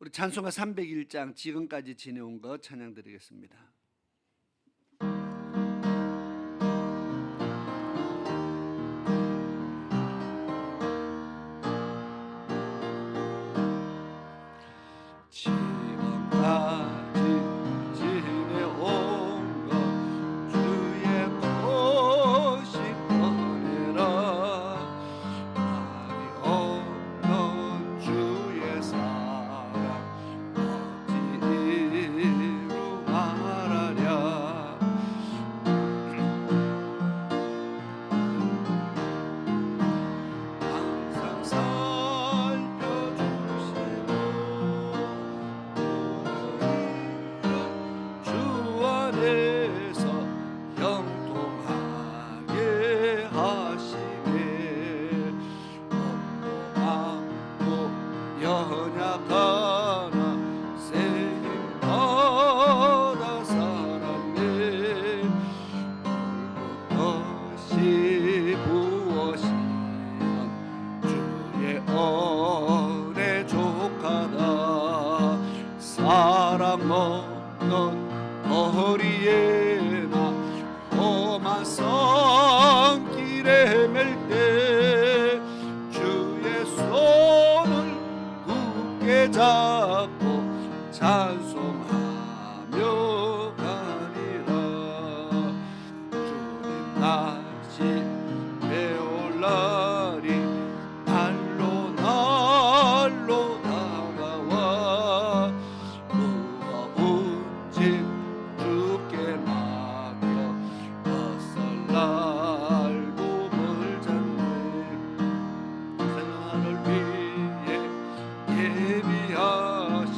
우리 찬송가 301장 지금까지 지내온 것 찬양드리겠습니다. 지금까지 지내온 것 주의 보신 은혜라 말이 없는 주의 사랑 어찌 이루 말하랴. 항상 살펴주시고 주 안에서 형통하게 하시네. 온몸도 연약하나 세임 받아 살았네. 물붓듯이 부어시는 주의 은혜 족하다. 사랑 없는 거리에나 험한 성길에 맬 때 주의 손을 굳게 잡고 찬송하며 가리라. 주님 다시 배울 날이 날로 날로 다가와 무거운 짐 주께 맡겨 벗을 날고 물 잡네. 생활을 위해 예비하신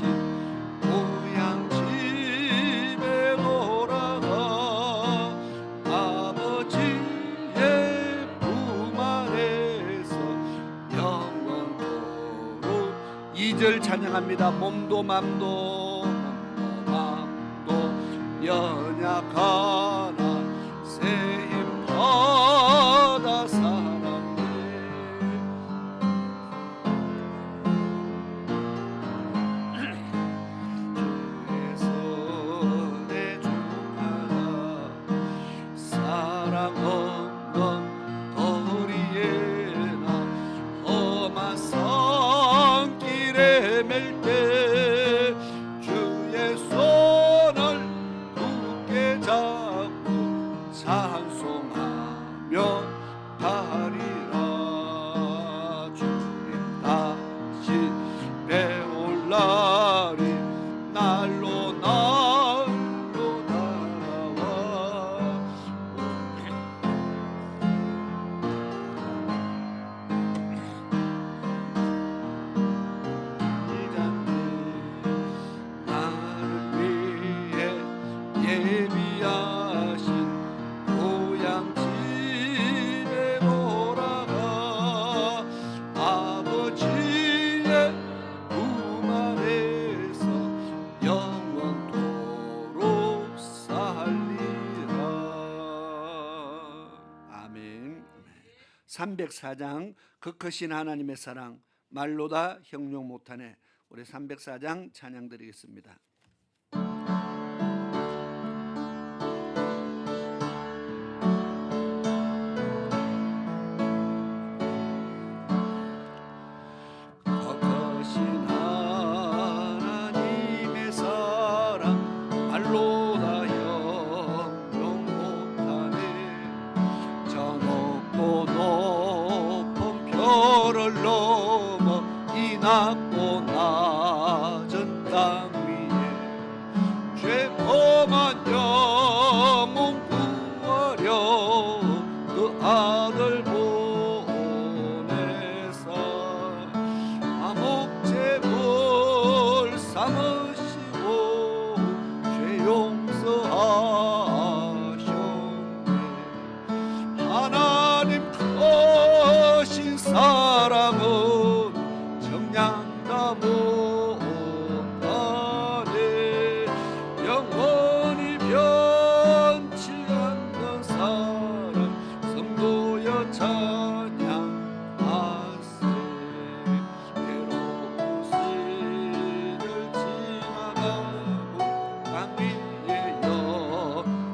고향 집에 돌아가 아버지의 품 안에서 영원토록 2절 찬양합니다. 몸도 맘도 연약하나 세임 받아 살았네. 주의 손에 족하다. 사랑 없는 거리에나 험한 성길에 맬 때 주의 손을 굳게 잡고 찬송하며 가리라. 주님 다시 배올 날이 날로 날로 다가와 나를 위해 예비하신 고향 집에 돌아가 아버지의 품 안에서 영원토록 살리라. 아멘. 304장 그 크신 하나님의 사랑 말로 다 형용 못하네. 우리 304장 찬양 드리겠습니다. 거룩하신 하나님의 사랑 말로 다 형용 못하네. 저 높고 높은 별을 넘어 이 낮고 낮은 땅 위에 죄 범한 영혼 구하려 그 아들 보내사 목재물 삼으시고 죄 용서하셨네. 하나님 크신 사랑은 정량다 못하네. 영원히 변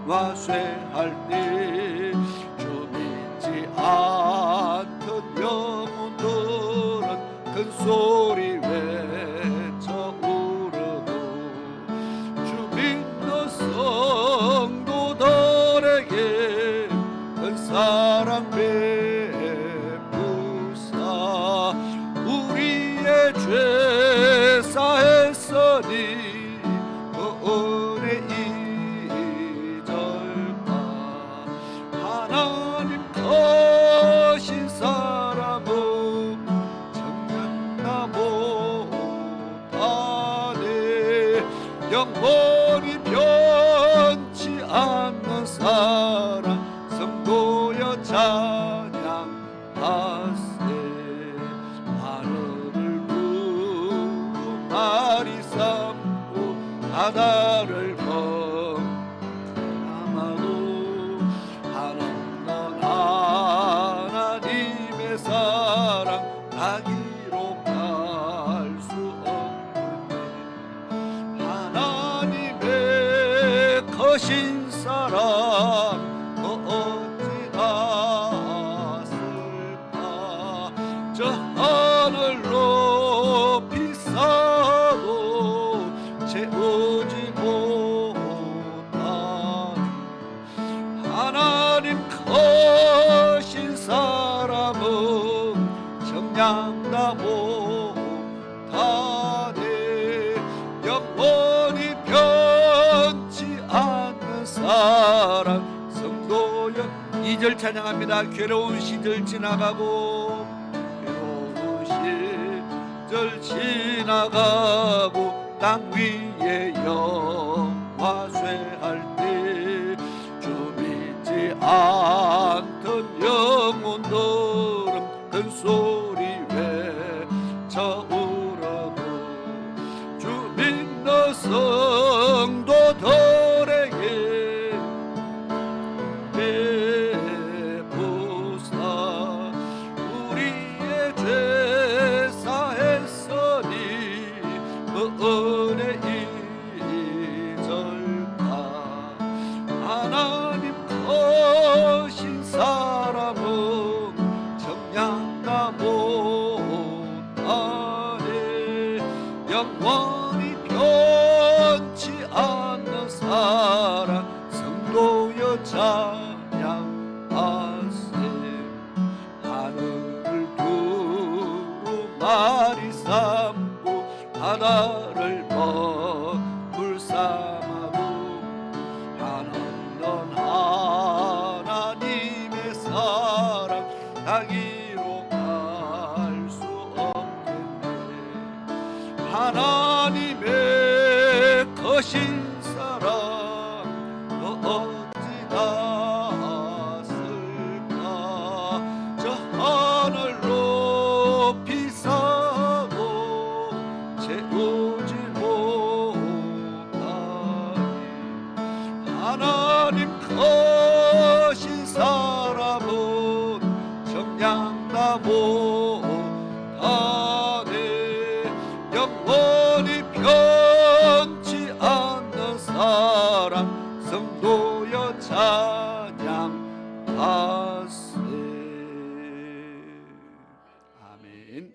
와쇠할 때 주 믿지 않던 영혼들은 큰 소리 외쳐 울어도 주 믿는 성도들에게 큰 사랑 베푸사 우리의 죄 사했으니 그 은혜 잊을까 하나님 거신 사람은 정녕 못하네 영원히 변치 않는 사랑 성도여 찬양하세 하늘을 두루마리 삼고 바다를 범람하고 한없는 하나님의 사랑 가기로 갈 수 없는데 하나님의 거신 사랑 어찌 났을까 저 하늘로 비싸도 채우지 못한 하나님 거신 사람은 정량다 못하네 영원히 변치 않는 사랑 성도여 2절 찬양합니다. 괴로운 시절 지나가고 괴로운 시절 지나가고 땅 위에 영화 쇠할 때 주 믿지 않던 영혼들은 큰 소리 외쳐 울어도 주 믿는 성도들에게 베푸사 우리의 죄 사했으니 그 은혜 잊을까 하나님 거신 사람은 정량다 못하네 영원히 변치 않는 사랑 성도여 찬양하세 하늘을 두루마리 삼고 바다를 먹물 삼아도 한없는 하나님의 사랑 가기로 갈 수 없겠네 하나님의 거신 사랑 어찌 났을까 저 하늘로 비싸고 채우지 못하니 하나님 거신 사람은 정량다 못하네 영원히 변치 않는 사랑 성도여 찬양하세 아멘.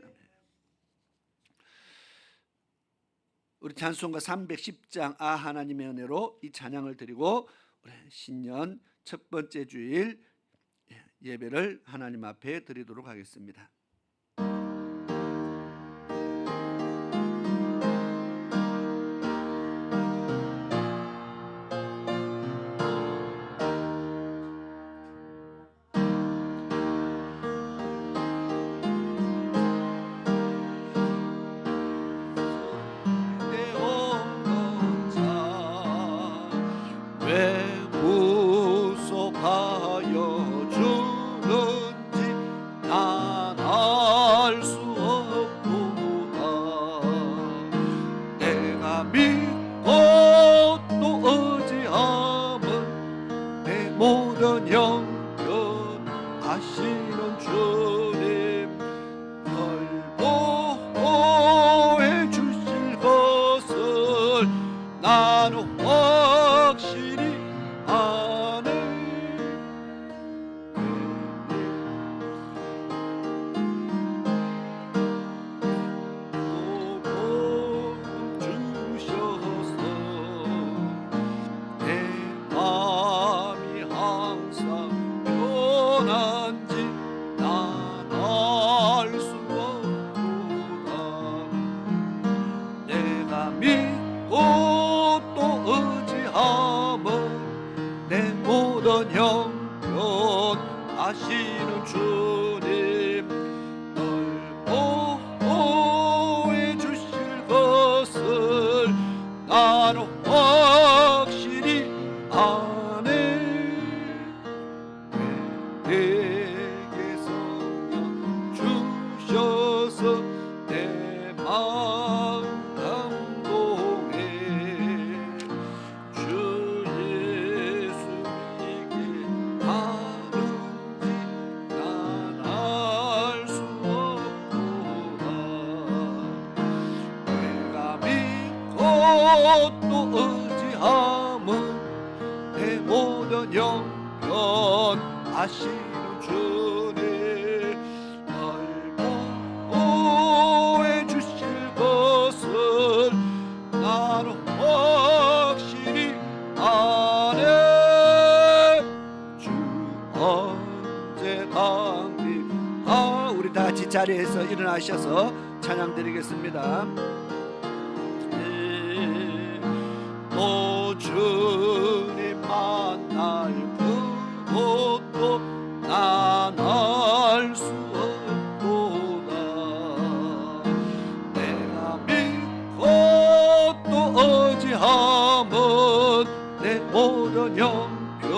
우리 찬송가 310장 아 하나님의 은혜로 이 찬양을 드리고 신년 첫 번째 주일 예배를 하나님 앞에 드리도록 하겠습니다. 하시는 주님 널 보호해 주실 것을 나는 확실히 아시는 주님 널 보호해 주실 것을 나는 확실히 아네. 내게서 주셔서 내 마음 감동해. 주 예수님께 가는지 난 알 수 없구나. 내가 믿고 또 의지함은 내 모든 영변 아시는 주님 날 보호해 주실 것을 나는 확실히 아네. 주 언제나 우리 다 같이 자리에서 일어나셔서 찬양 드리겠습니다. 또 주님 만날 그곳도 난 알 수 없도다. 내가 믿고 또 의지함은 내 모든 형편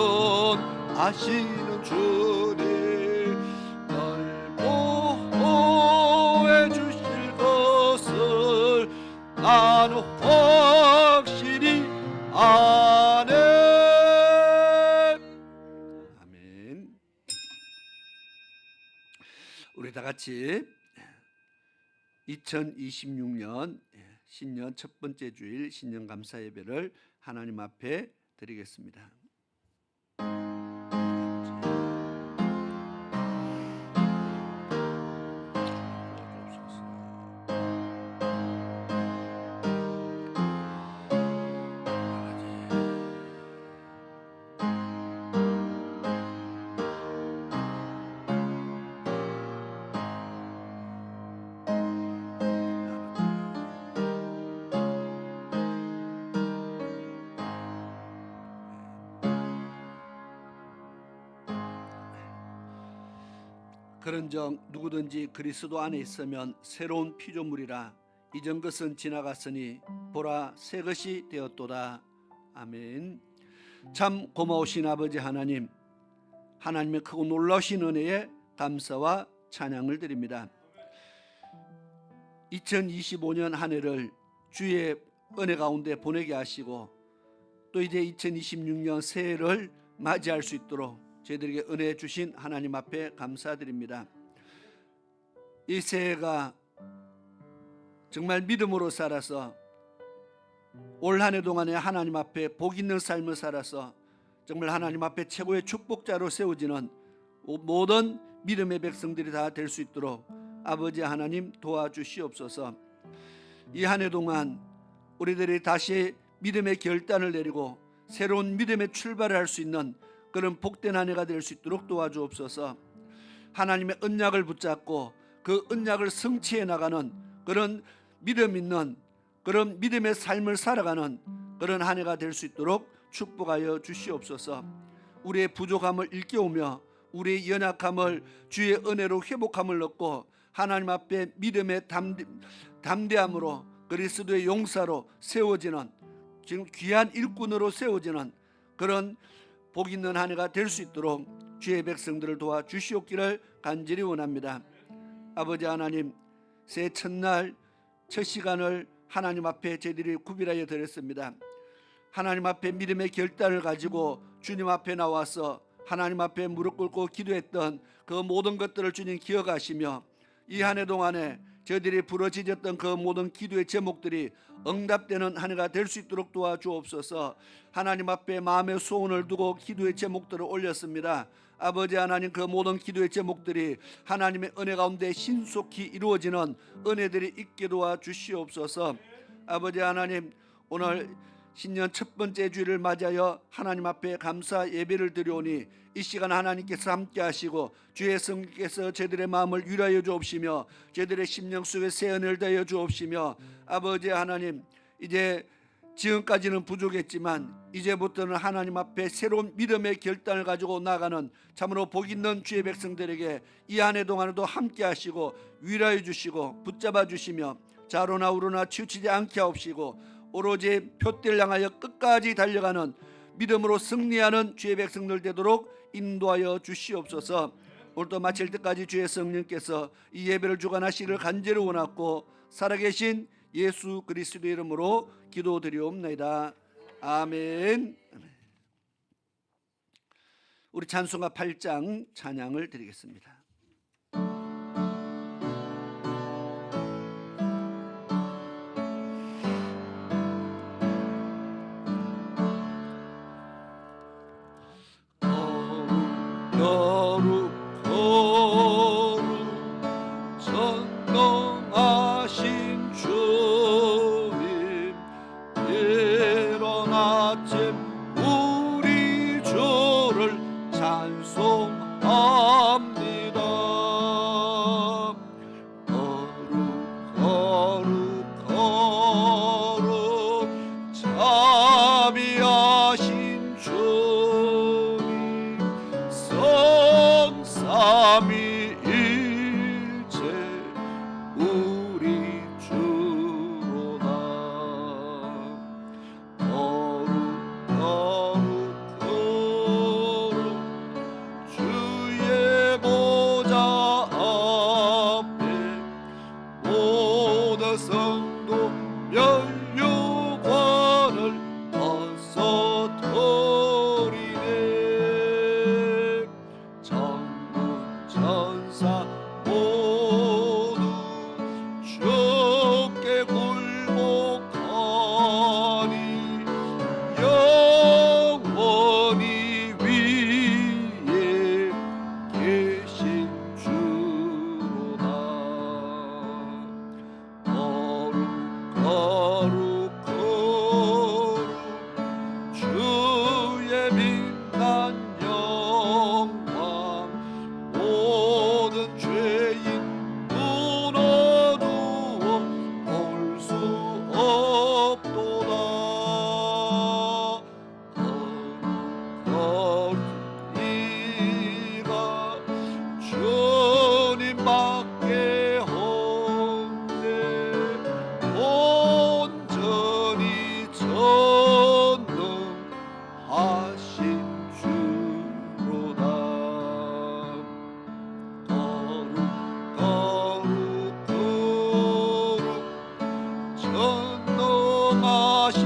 아시는 주님 날 보호해 주실 것을 나는 확실히 아네. 아멘. 우리 다 같이 2026년 신년 첫 번째 주일 신년 감사 예배를 하나님 앞에 드리겠습니다. 그런즉 누구든지 그리스도 안에 있으면 새로운 피조물이라 이전 것은 지나갔으니 보라 새 것이 되었도다. 아멘. 참 고마우신 아버지 하나님, 하나님의 크고 놀라우신 은혜에 감사와 찬양을 드립니다. 2025년 한 해를 주의 은혜 가운데 보내게 하시고 또 이제 2026년 새해를 맞이할 수 있도록 저희들에게 은혜 주신 하나님 앞에 감사드립니다. 이 새해가 정말 믿음으로 살아서 올 한 해 동안에 하나님 앞에 복 있는 삶을 살아서 정말 하나님 앞에 최고의 축복자로 세워지는 모든 믿음의 백성들이 다 될 수 있도록 아버지 하나님 도와주시옵소서. 이 한 해 동안 우리들이 다시 믿음의 결단을 내리고 새로운 믿음의 출발을 할 수 있는 그런 복된 한 해가 될 수 있도록 도와주옵소서. 하나님의 언약을 붙잡고 그 언약을 성취해 나가는 그런 믿음 있는 그런 믿음의 삶을 살아가는 그런 한 해가 될 수 있도록 축복하여 주시옵소서. 우리의 부족함을 일깨우며 우리의 연약함을 주의 은혜로 회복함을 얻고 하나님 앞에 믿음의 담대함으로 그리스도의 용사로 세워지는 지금 귀한 일꾼으로 세워지는 그런 복 있는 한 해가 될 수 있도록 주의 백성들을 도와주시옵기를 간절히 원합니다. 아버지 하나님, 새해 첫날 첫 시간을 하나님 앞에 저희들이 구별하여 드렸습니다. 하나님 앞에 믿음의 결단을 가지고 주님 앞에 나와서 하나님 앞에 무릎 꿇고 기도했던 그 모든 것들을 주님 기억하시며 이 한 해 동안에 저희들이 부러지졌던 그 모든 기도의 제목들이 응답되는 한 해가 될 수 있도록 도와주옵소서. 하나님 앞에 마음의 소원을 두고 기도의 제목들을 올렸습니다. 아버지 하나님, 그 모든 기도의 제목들이 하나님의 은혜 가운데 신속히 이루어지는 은혜들이 있게 도와주시옵소서. 아버지 하나님, 오늘 신년 첫 번째 주일을 맞이하여 하나님 앞에 감사 예배를 드려오니 이 시간 하나님께서 함께 하시고 주의 성령께서 저희들의 마음을 위로하여 주옵시며 저희들의 심령 속에 새 은혜를 더하여 주옵시며 아버지 하나님, 이제 지금까지는 부족했지만 이제부터는 하나님 앞에 새로운 믿음의 결단을 가지고 나가는 참으로 복 있는 주의 백성들에게 이 한 해 동안에도 함께 하시고 위로해 주시고 붙잡아 주시며 좌로나 우로나 치우치지 않게 하옵시고 오로지 표대를 향하여 끝까지 달려가는 믿음으로 승리하는 주의 백성들 되도록 인도하여 주시옵소서. 오늘도 마칠 때까지 주의 성령께서 이 예배를 주관하시기를 간절히 원하고 살아계신 예수 그리스도의 이름으로 기도드리옵나이다. 아멘. 우리 찬송가 8장 찬양을 드리겠습니다. 거룩 거룩 전능하신 주님, 이른 아침 우리 주를 찬송합니다. 거룩 거룩 거룩 자비하신 주님, 성삼위일체 우리 주로다. 거룩 거룩 거룩 주의 보좌 앞에 모든 성도 면류관을 벗어버리네. 천군 천사 모두 주께 굴복하니 영원히 위에 계신 주로다. 거룩 거룩 거룩 주의 빛난 영광, 모든 죄인 무너두어 볼 수 없도다. 거룩 네가 주님밖에 없네. 온전히 전능하신 주로다. 거룩 거룩 거룩 전능하신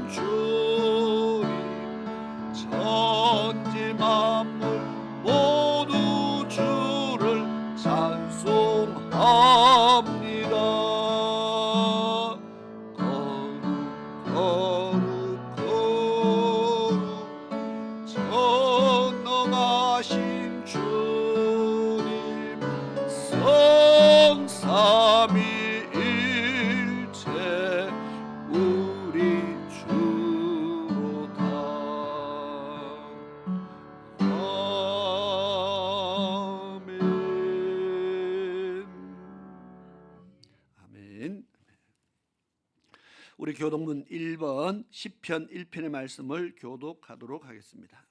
주님, 천지 만물 모두 주를 찬송합니다. 거룩 거룩 거룩 전능하신 주님, 성삼위일체 우리 주로다. 아멘. 우리 교독문 1번 시편 1편의 말씀을 교독하도록 하겠습니다.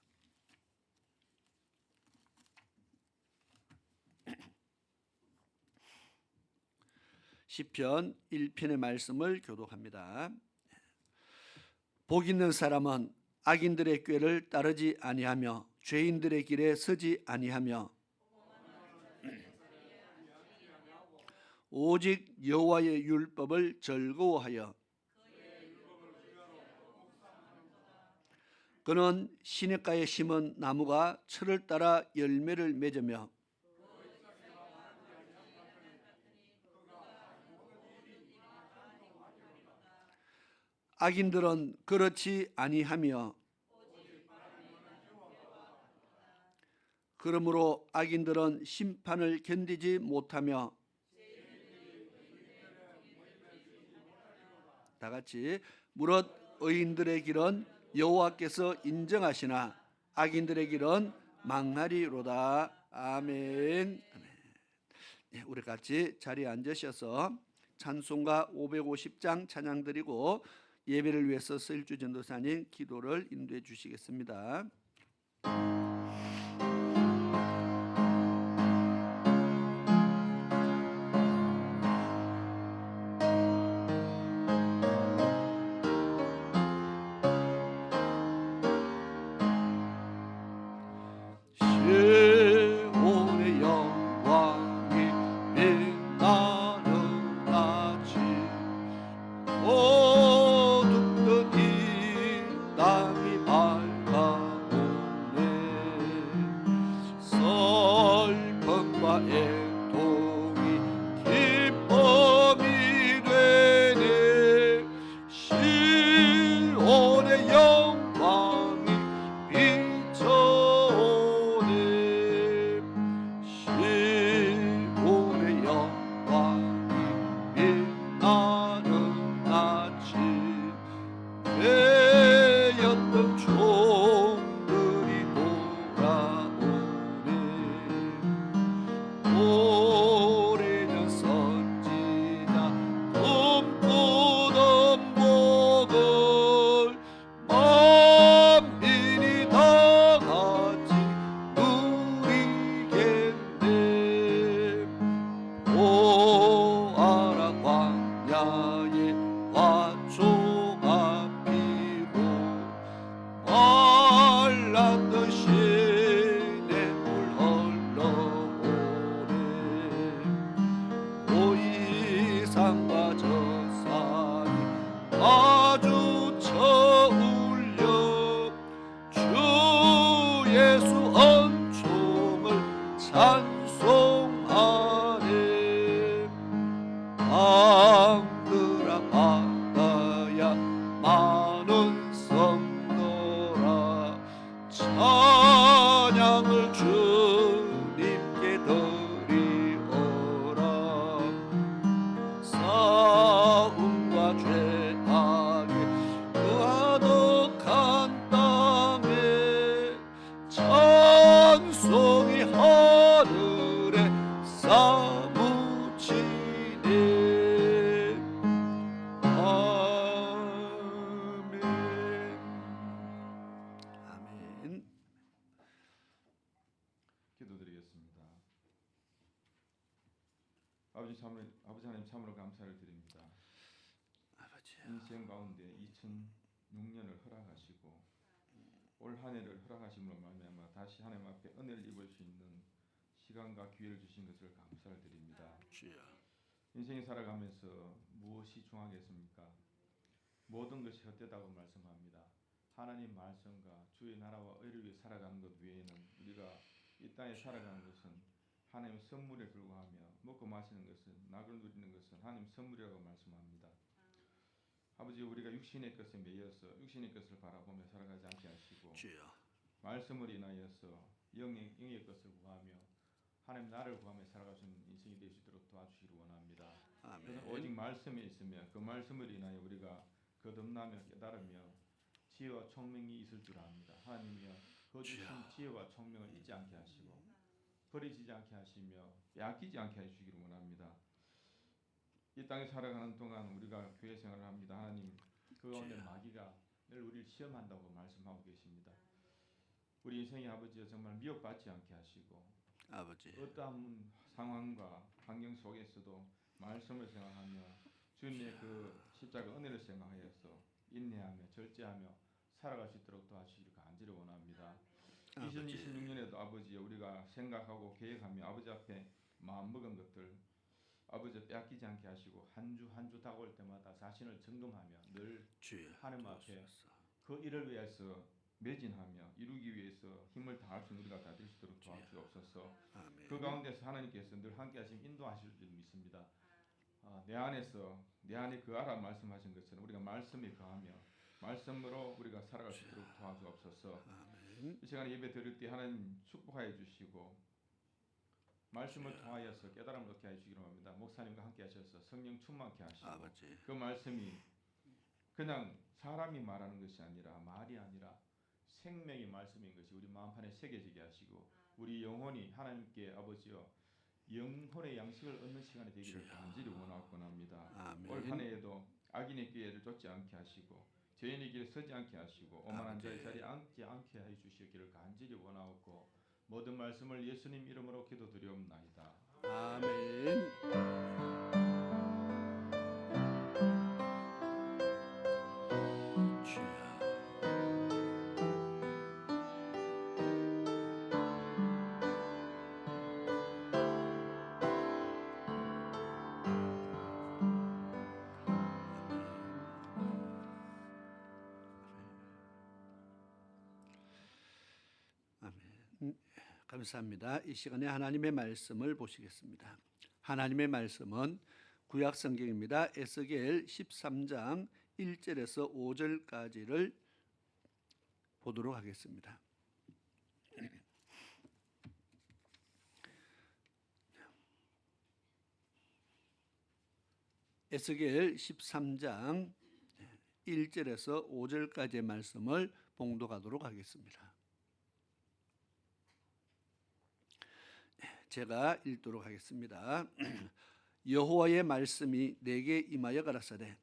시편 1편의 말씀을 교독합니다. 복 있는 사람은 악인들의 꾀를 따르지 아니하며 죄인들의 길에 서지 아니하며 오직 여호와의 율법을 즐거워하여 그는 시냇가에 심은 나무가 철을 따라 열매를 맺으며 악인들은 그렇지 아니하며 그러므로 악인들은 심판을 견디지 못하며 다 같이 무릇 의인들의 길은 여호와께서 인정하시나 악인들의 길은 망하리로다. 아멘. 네, 우리 같이 자리에 앉으셔서 찬송가 550장 찬양 드리고 예배를 위해서 서일주 전도사님 기도를 인도해 주시겠습니다. 시온의 영광이 빛나는 아침 어둡던 이 땅이 밝아오네 슬픔과 애통이 기쁨이 되네 시온의 영광이 비춰오네 시온의 영광이 빛나는 아침 매였던 종들이 돌아오네 오래전 선지자 꿈꾸던 복을 만민이 다 같이 누리겠네 보아라 광야의 화초가 피고 말랐던 시냇물 흘러오네 오이산과 저 산이 마주쳐 울려 주 예수恩총을 찬송하네 강들아 바다야 많은 성도라 찬양을 주님께 드리오라 싸움과 죄악에 그 아득한 땅에 찬송이 하늘에 사무치네 아멘 아멘. 기도드리겠습니다. 아버지 하나님 참으로 감사를 드립니다. 아버지 인생 가운데 2006년을 허락하시고 올 한 해를 허락하심으로 말미암아 다시 하나님 앞에 은혜를 입을 수 있는 시간과 기회를 주신 것을 감사를 드립니다. 주여 인생이 살아가면서 무엇이 중하겠습니까? 모든 것이 헛되다고 말씀합니다. 하나님 말씀과 주의 나라와 의를 위해 살아가는 것 외에는 우리가 이 땅에 살아가는 것은 하나님의 선물에 불과하며 먹고 마시는 것은 낙을 누리는 것은 하나님 선물이라고 말씀합니다. 아버지 우리가 육신의 것에 매여서 육신의 것을 바라보며 살아가지 않게 하시고 주여 말씀을 인하여서 영의 것을 구하며 하나님 나를 구하며 살아갈 수 있는 인생이 될 수 있도록 도와주시기 원합니다. 그래서 오직 아멘 말씀에 있으며 그 말씀을 인하여 우리가 거듭나며 깨달으며 지혜와 총명이 있을 줄 압니다. 하나님이여 그 주신 지혜와 총명을 잊지 않게 하시고 버리지 않게 하시며 빼앗기지 않게 해주시기를 원합니다. 이 땅에 살아가는 동안 우리가 교회 생활을 합니다. 하나님 그 가운데 마귀가 늘 우리를 시험한다고 말씀하고 계십니다. 우리 인생의 아버지여 정말 미혹받지 않게 하시고 아버지 어떠한 상황과 환경 속에서도 말씀을 생각하며 주님의 그 십자가 은혜를 생각하여서 인내하며 절제하며 살아갈 수 있도록 도와주시기를 간절히 원합니다. 2026년에도 아버지 우리가 생각하고 계획하며 아버지 앞에 마음먹은 것들 아버지 빼앗기지 않게 하시고 한 주 한 주 다가올 때마다 자신을 점검하며 늘 하나님 앞에 그 일을 위해서 매진하며 이루기 위해서 힘을 다할 수 있는 우리가 다 될 수 있도록 도와주옵소서. 그 가운데서 하나님께서 늘 함께 하시면 인도하실 줄 믿습니다. 내 안에 그 알아 말씀하신 것처럼 우리가 말씀에 거하며 말씀으로 우리가 살아갈 수 있도록 도와주옵소서. 이 시간에 예배 드릴 때 하나님 축복하여 주시고 말씀을 통하여서 깨달음을 얻게 하시기로 합니다. 목사님과 함께 하셔서 성령 충만케 하시고 그 말씀이 그냥 사람이 말하는 것이 아니라 말이 아니라 생명의 말씀인 것이 우리 마음판에 새겨지게 하시고 우리 영혼이 하나님께 아버지여 영혼의 양식을 얻는 시간이 되기를 간절히 원하곤 합니다. 올 한 해에도 악인의 기회를 쫓지 않게 하시고 죄인의 길에 서지 않게 하시고 오만한 자의 자리에 앉지 않게 해 주시기를 간절히 원하옵고 모든 말씀을 예수님 이름으로 기도드리옵나이다. 아멘. 주여. 아멘. 감사합니다. 이 시간에 하나님의 말씀을 보시겠습니다. 하나님의 말씀은 구약 성경입니다. 에스겔 13장 1절에서 5절까지를 보도록 하겠습니다. 에스겔 13장 1절에서 5절까지의 말씀을 봉독하도록 하겠습니다. 제가 읽도록 하겠습니다. 여호와의 말씀이 내게 임하여 가라사대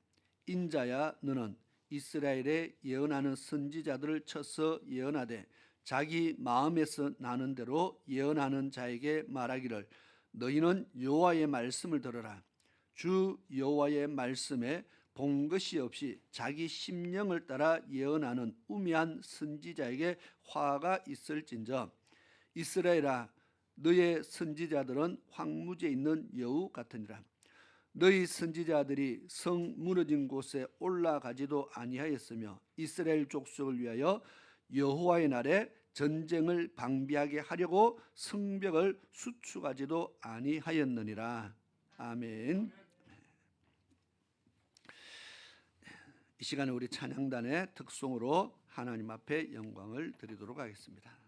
인자야 너는 이스라엘에 예언하는 선지자들을 쳐서 예언하되 자기 마음에서 나는 대로 예언하는 자에게 말하기를 너희는 여호와의 말씀을 들어라. 주 여호와의 말씀에 본 것이 없이 자기 심령을 따라 예언하는 우매한 선지자에게 화가 있을진저 이스라엘아 너의 선지자들은 황무지에 있는 여우 같으니라. 너희 선지자들이 성 무너진 곳에 올라가지도 아니하였으며 이스라엘 족속을 위하여 여호와의 날에 전쟁을 방비하게 하려고 성벽을 수축하지도 아니하였느니라. 아멘. 이 시간에 우리 찬양단의 특송으로 하나님 앞에 영광을 드리도록 하겠습니다.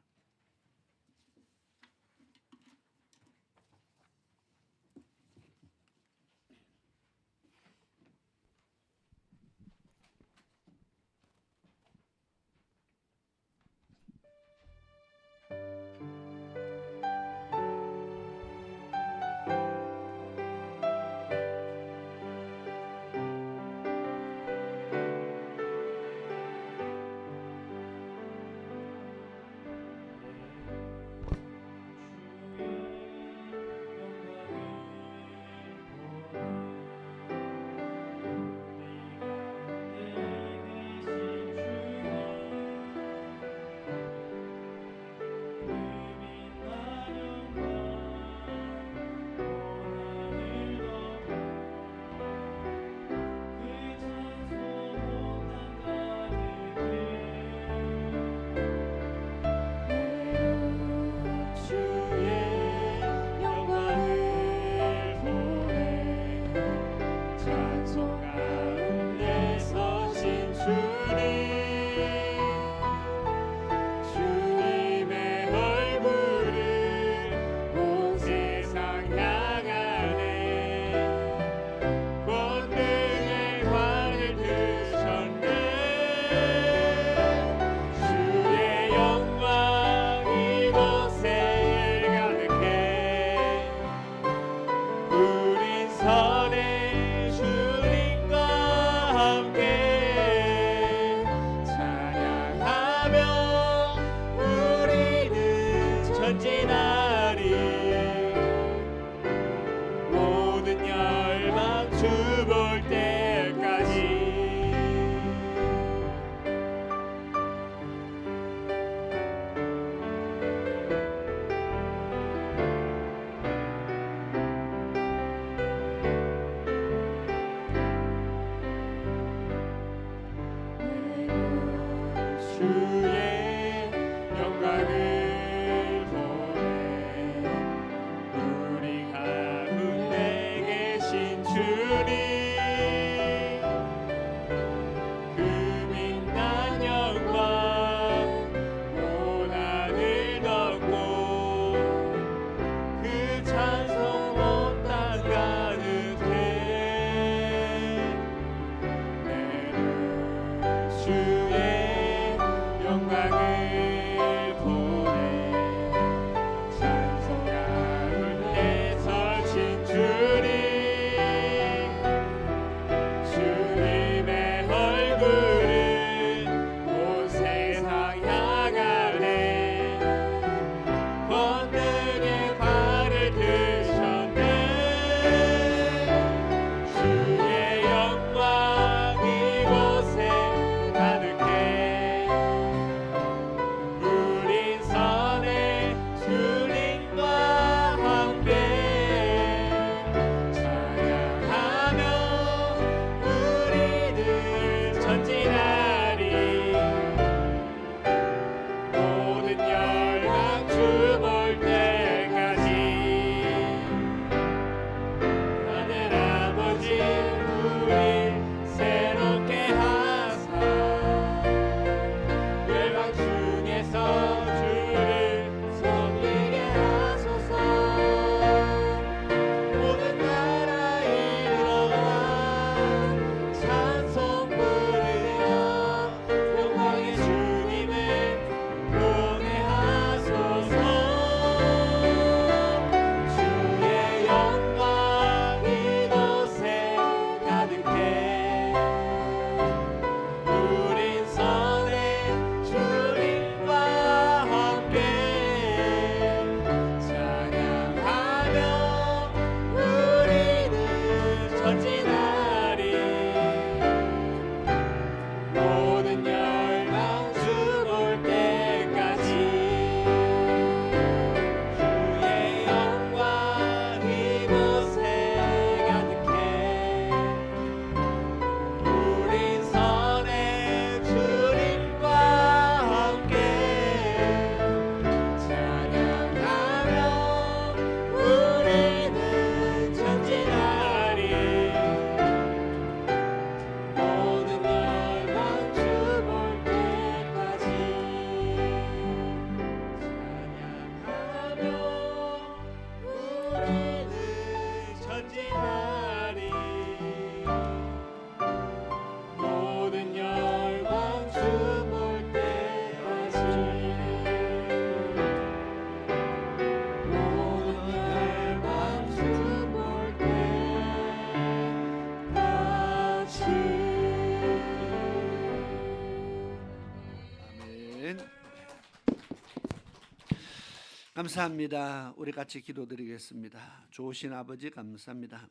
감사합니다. 우리 같이 기도드리겠습니다. 좋으신 아버지 감사합니다.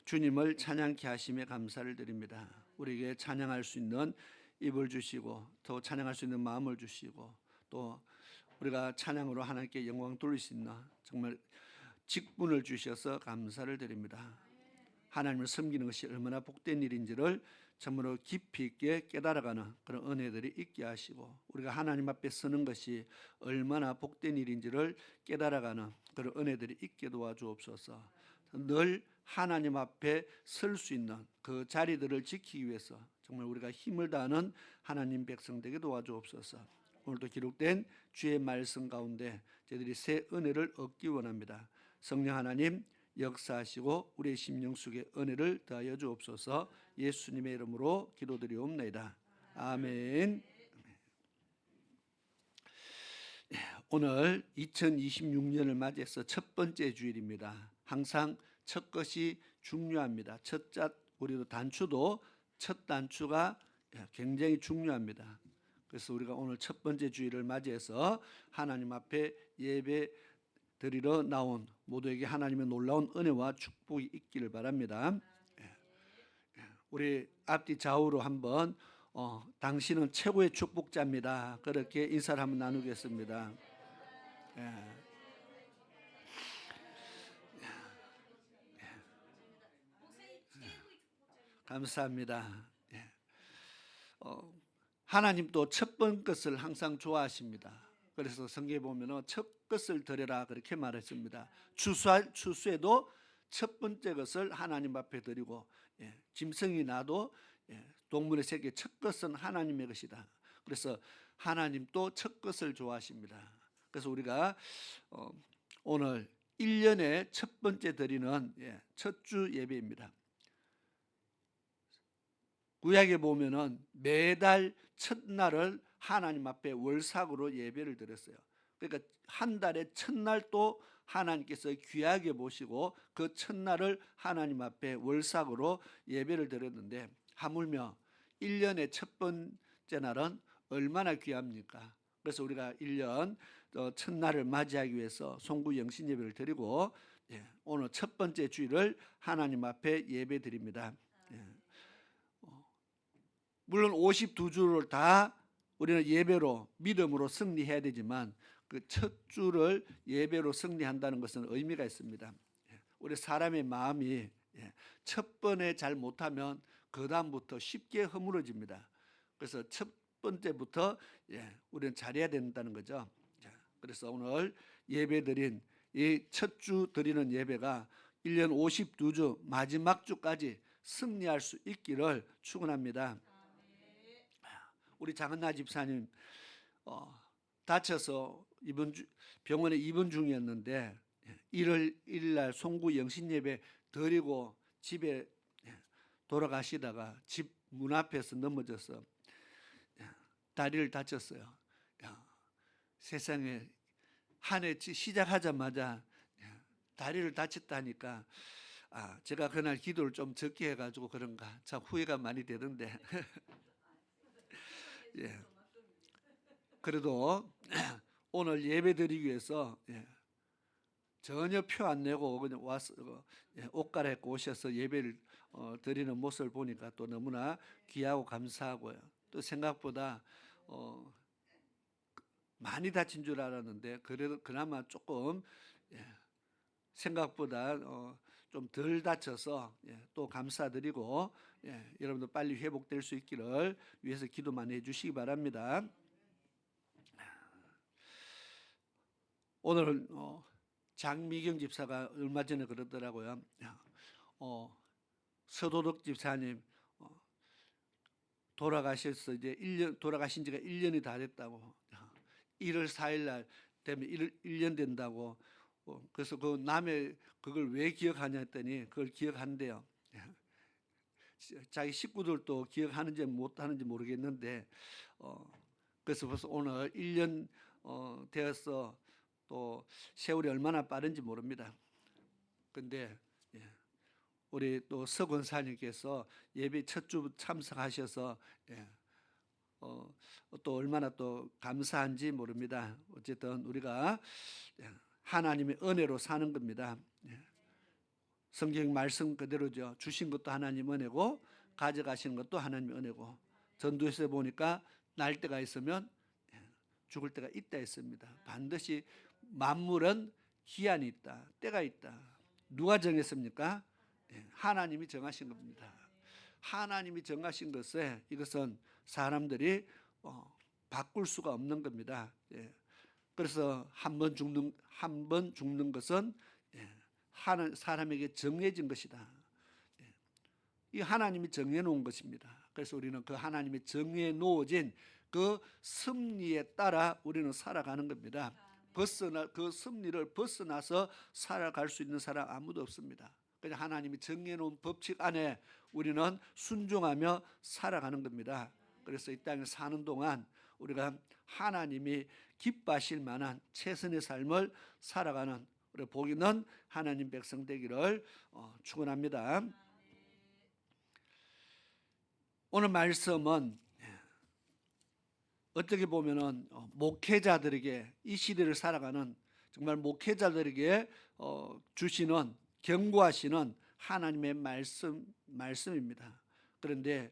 주님을 찬양케 하심에 감사를 드립니다. 우리에게 찬양할 수 있는 입을 주시고 또 찬양할 수 있는 마음을 주시고 또 우리가 찬양으로 하나님께 영광 돌릴 수 있는 정말 직분을 주셔서 감사를 드립니다. 하나님을 섬기는 것이 얼마나 복된 일인지를 참으로 깊이 있게 깨달아가는 그런 은혜들이 있게 하시고 우리가 하나님 앞에 서는 것이 얼마나 복된 일인지를 깨달아가는 그런 은혜들이 있게 도와주옵소서. 늘 하나님 앞에 설 수 있는 그 자리들을 지키기 위해서 정말 우리가 힘을 다하는 하나님 백성 되게 도와주옵소서. 오늘도 기록된 주의 말씀 가운데 저희들이 새 은혜를 얻기 원합니다. 성령 하나님 역사하시고 우리의 심령 속에 은혜를 더하여 주옵소서. 예수님의 이름으로 기도드리옵나이다. 아멘. 오늘 2026년을 맞이해서 첫 번째 주일입니다. 항상 첫 것이 중요합니다. 우리도 단추도 첫 단추가 굉장히 중요합니다. 그래서 우리가 오늘 첫 번째 주일을 맞이해서 하나님 앞에 예배 드리러 나온 모두에게 하나님의 놀라운 은혜와 축복이 있기를 바랍니다. 우리 앞뒤 좌우로 한번 당신은 최고의 축복자입니다. 그렇게 인사를 한번 나누겠습니다. 감사합니다. 하나님도 첫 번 것을 항상 좋아하십니다. 그래서 성경에 보면은 첫 것을 드려라 그렇게 말했습니다. 추수에도 첫 번째 것을 하나님 앞에 드리고 짐승이 나도 동물의 새끼 첫 것은 하나님의 것이다. 그래서 하나님도 첫 것을 좋아하십니다. 그래서 우리가 오늘 1년에 첫 번째 드리는 첫 주 예배입니다. 구약에 보면은 매달 첫날을 하나님 앞에 월삭으로 예배를 드렸어요. 그러니까 한 달의 첫날 또 하나님께서 귀하게 보시고 그 첫날을 하나님 앞에 월삭으로 예배를 드렸는데 하물며 1년의 첫 번째 날은 얼마나 귀합니까? 그래서 우리가 1년 첫날을 맞이하기 위해서 송구 영신 예배를 드리고 오늘 첫 번째 주일을 하나님 앞에 예배 드립니다. 물론 52주를 다 우리는 예배로 믿음으로 승리해야 되지만 그 첫 주를 예배로 승리한다는 것은 의미가 있습니다. 우리 사람의 마음이 첫 번에 잘 못하면 그 다음부터 쉽게 허물어집니다. 그래서 첫 번째부터 우리는 잘해야 된다는 거죠. 그래서 오늘 예배드린 이 첫 주 드리는 예배가 1년 52주 마지막 주까지 승리할 수 있기를 축원합니다. 우리 장은나 집사님 다쳐서 병원에 입원 중이었는데 1월 1일 날 송구 영신 예배 드리고 집에 돌아가시다가 집 문 앞에서 넘어져서 다리를 다쳤어요. 세상에 한 해 시작하자마자 다리를 다쳤다니까 제가 그날 기도를 좀 적게 해가지고 그런가 참 후회가 많이 되던데 그래도 오늘 예배 드리기 위해서 전혀 표 안 내고 그냥 와서 옷 갈아입고 오셔서 예배를 드리는 모습을 보니까 또 너무나 귀하고 감사하고요. 또 생각보다 많이 다친 줄 알았는데 그래도 그나마 조금 생각보다 좀 덜 다쳐서 또 감사드리고 여러분들 빨리 회복될 수 있기를 위해서 기도 많이 해주시기 바랍니다. 오늘은 장미경 집사가 얼마 전에 그러더라고요. 서도덕 집사님 돌아가셔서 이제 돌아가신 지가 1년이 다 됐다고. 1월 4일 날 되면 1년 된다고. 그래서 그 남의 그걸 왜 기억하냐 했더니 그걸 기억한대요. 자기 식구들도 기억하는지 못하는지 모르겠는데 그래서 벌써 오늘 1년 되어서 또 세월이 얼마나 빠른지 모릅니다. 근데 우리 또 서 권사님께서 예배 첫 주 참석하셔서 또 얼마나 또 감사한지 모릅니다. 어쨌든 우리가 하나님의 은혜로 사는 겁니다. 성경 말씀 그대로죠. 주신 것도 하나님 은혜고 가져가시는 것도 하나님 은혜고, 전도에서 보니까 날 때가 있으면 죽을 때가 있다 했습니다. 반드시 만물은 기한이 있다, 때가 있다. 누가 정했습니까? 하나님이 정하신 겁니다. 하나님이 정하신 것에 이것은 사람들이 바꿀 수가 없는 겁니다. 그래서 한 번 죽는 것은 사람에게 정해진 것이다. 이 하나님이 정해놓은 것입니다. 그래서 우리는 그 하나님이 정해놓아진 그 섭리에 따라 우리는 살아가는 겁니다. 그 섭리를 벗어나서 살아갈 수 있는 사람 아무도 없습니다. 그냥 하나님이 정해놓은 법칙 안에 우리는 순종하며 살아가는 겁니다. 그래서 이 땅에 사는 동안 우리가 하나님이 기뻐하실 만한 최선의 삶을 살아가는 우리 복 있는 하나님 백성 되기를 축원합니다. 오늘 말씀은 어떻게 보면은 목회자들에게, 이 시대를 살아가는 정말 목회자들에게 주시는, 경고하시는 하나님의 말씀입니다. 그런데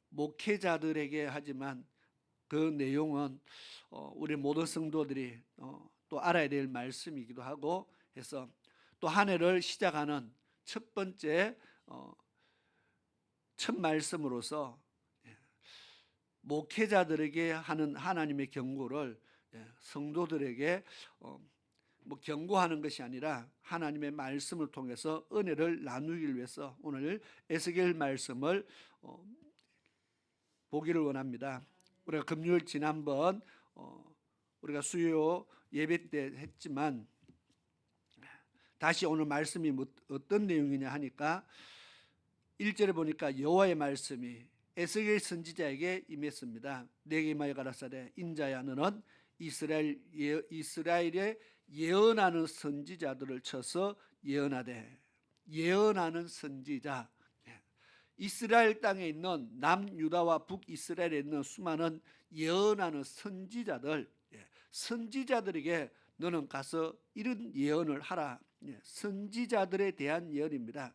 목회자들에게 하지만 그 내용은 우리 모든 성도들이 또 알아야 될 말씀이기도 하고 해서, 또 한 해를 시작하는 첫 번째 첫 말씀으로서 목회자들에게 하는 하나님의 경고를 성도들에게 경고하는 것이 아니라 하나님의 말씀을 통해서 은혜를 나누기 위해서 오늘 에스겔 말씀을 보기를 원합니다. 우리가 금요일 지난번 우리가 수요 예배 때 했지만 다시 오늘 말씀이 어떤 내용이냐 하니까 1절에 보니까 여호와의 말씀이 에스겔 선지자에게 임했습니다. 내게 임하여 가라사대 인자야 너는 이스라엘의 예언하는 선지자들을 쳐서 예언하되. 예언하는 선지자, 이스라엘 땅에 있는 남유다와 북이스라엘에 있는 수많은 예언하는 선지자들, 선지자들에게 너는 가서 이런 예언을 하라. 선지자들에 대한 예언입니다.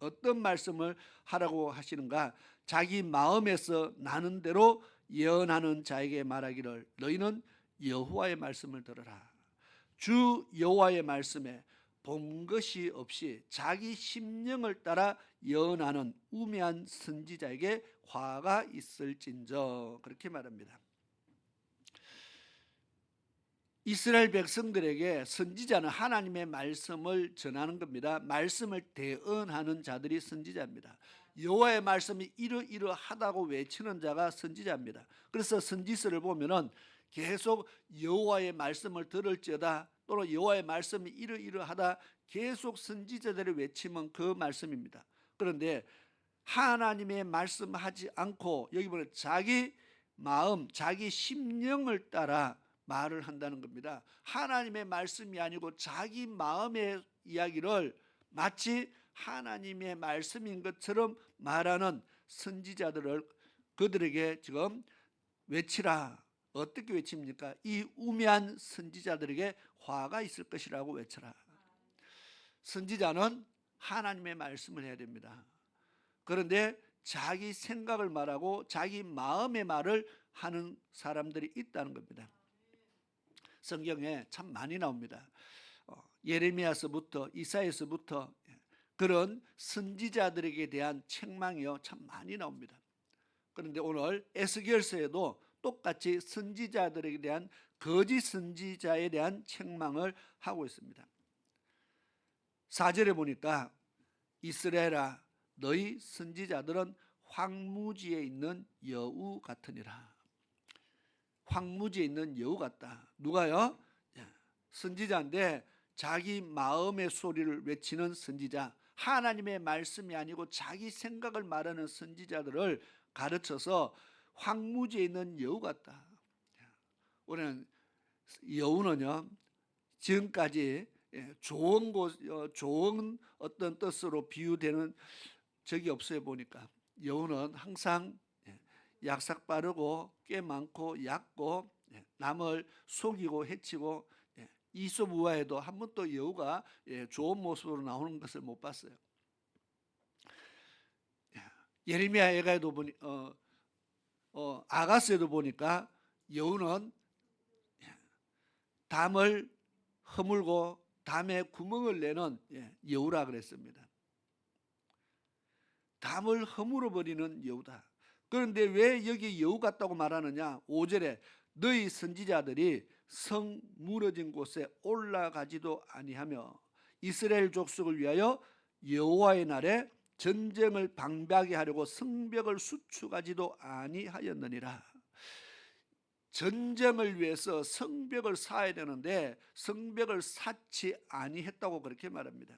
어떤 말씀을 하라고 하시는가? 자기 마음에서 나는 대로 예언하는 자에게 말하기를 너희는 여호와의 말씀을 들어라. 주 여호와의 말씀에 본 것이 없이 자기 심령을 따라 예언하는 우매한 선지자에게 화가 있을진저, 그렇게 말합니다. 이스라엘 백성들에게 선지자는 하나님의 말씀을 전하는 겁니다. 말씀을 대언하는 자들이 선지자입니다. 여호와의 말씀이 이러이러하다고 외치는 자가 선지자입니다. 그래서 선지서를 보면은 계속 여호와의 말씀을 들을지어다, 또는 여호와의 말씀이 이러이러하다, 계속 선지자들의 외치면 그 말씀입니다. 그런데 하나님의 말씀하지 않고 여기 보면 자기 마음, 자기 심령을 따라 말을 한다는 겁니다. 하나님의 말씀이 아니고 자기 마음의 이야기를 마치 하나님의 말씀인 것처럼 말하는 선지자들을 그들에게 지금 외치라. 어떻게 외칩니까? 이 우매한 선지자들에게 화가 있을 것이라고 외쳐라. 선지자는 하나님의 말씀을 해야 됩니다. 그런데 자기 생각을 말하고 자기 마음의 말을 하는 사람들이 있다는 겁니다. 성경에 참 많이 나옵니다. 예레미야서부터 이사야서부터 그런 선지자들에게 대한 책망이요 참 많이 나옵니다. 그런데 오늘 에스겔서에도 똑같이 선지자들에게 대한, 거짓 선지자에 대한 책망을 하고 있습니다. 4절에 보니까 이스라엘아 너희 선지자들은 황무지에 있는 여우 같으니라. 황무지에 있는 여우 같다. 누가요? 선지자인데 자기 마음의 소리를 외치는 선지자, 하나님의 말씀이 아니고 자기 생각을 말하는 선지자들을 가르쳐서 황무지에 있는 여우 같다. 우리는 여우는요 지금까지 좋은 어떤 뜻으로 비유되는 적이 없어요. 보니까 여우는 항상 약삭 빠르고 꽤 많고 얕고 남을 속이고 해치고 이솝우화에도 한 번도 여우가 좋은 모습으로 나오는 것을 못 봤어요. 예레미야 애가에도 보니 아가스에도 보니까 여우는 담을 허물고 담에 구멍을 내는 여우라 그랬습니다. 담을 허물어 버리는 여우다. 그런데 왜 여기 여우 같다고 말하느냐? 5절에 너희 선지자들이 성 무너진 곳에 올라가지도 아니하며 이스라엘 족속을 위하여 여호와의 날에 전쟁을 방비하게 하려고 성벽을 수축하지도 아니하였느니라. 전쟁을 위해서 성벽을 쌓아야 되는데 성벽을 쌓지 아니했다고 그렇게 말합니다.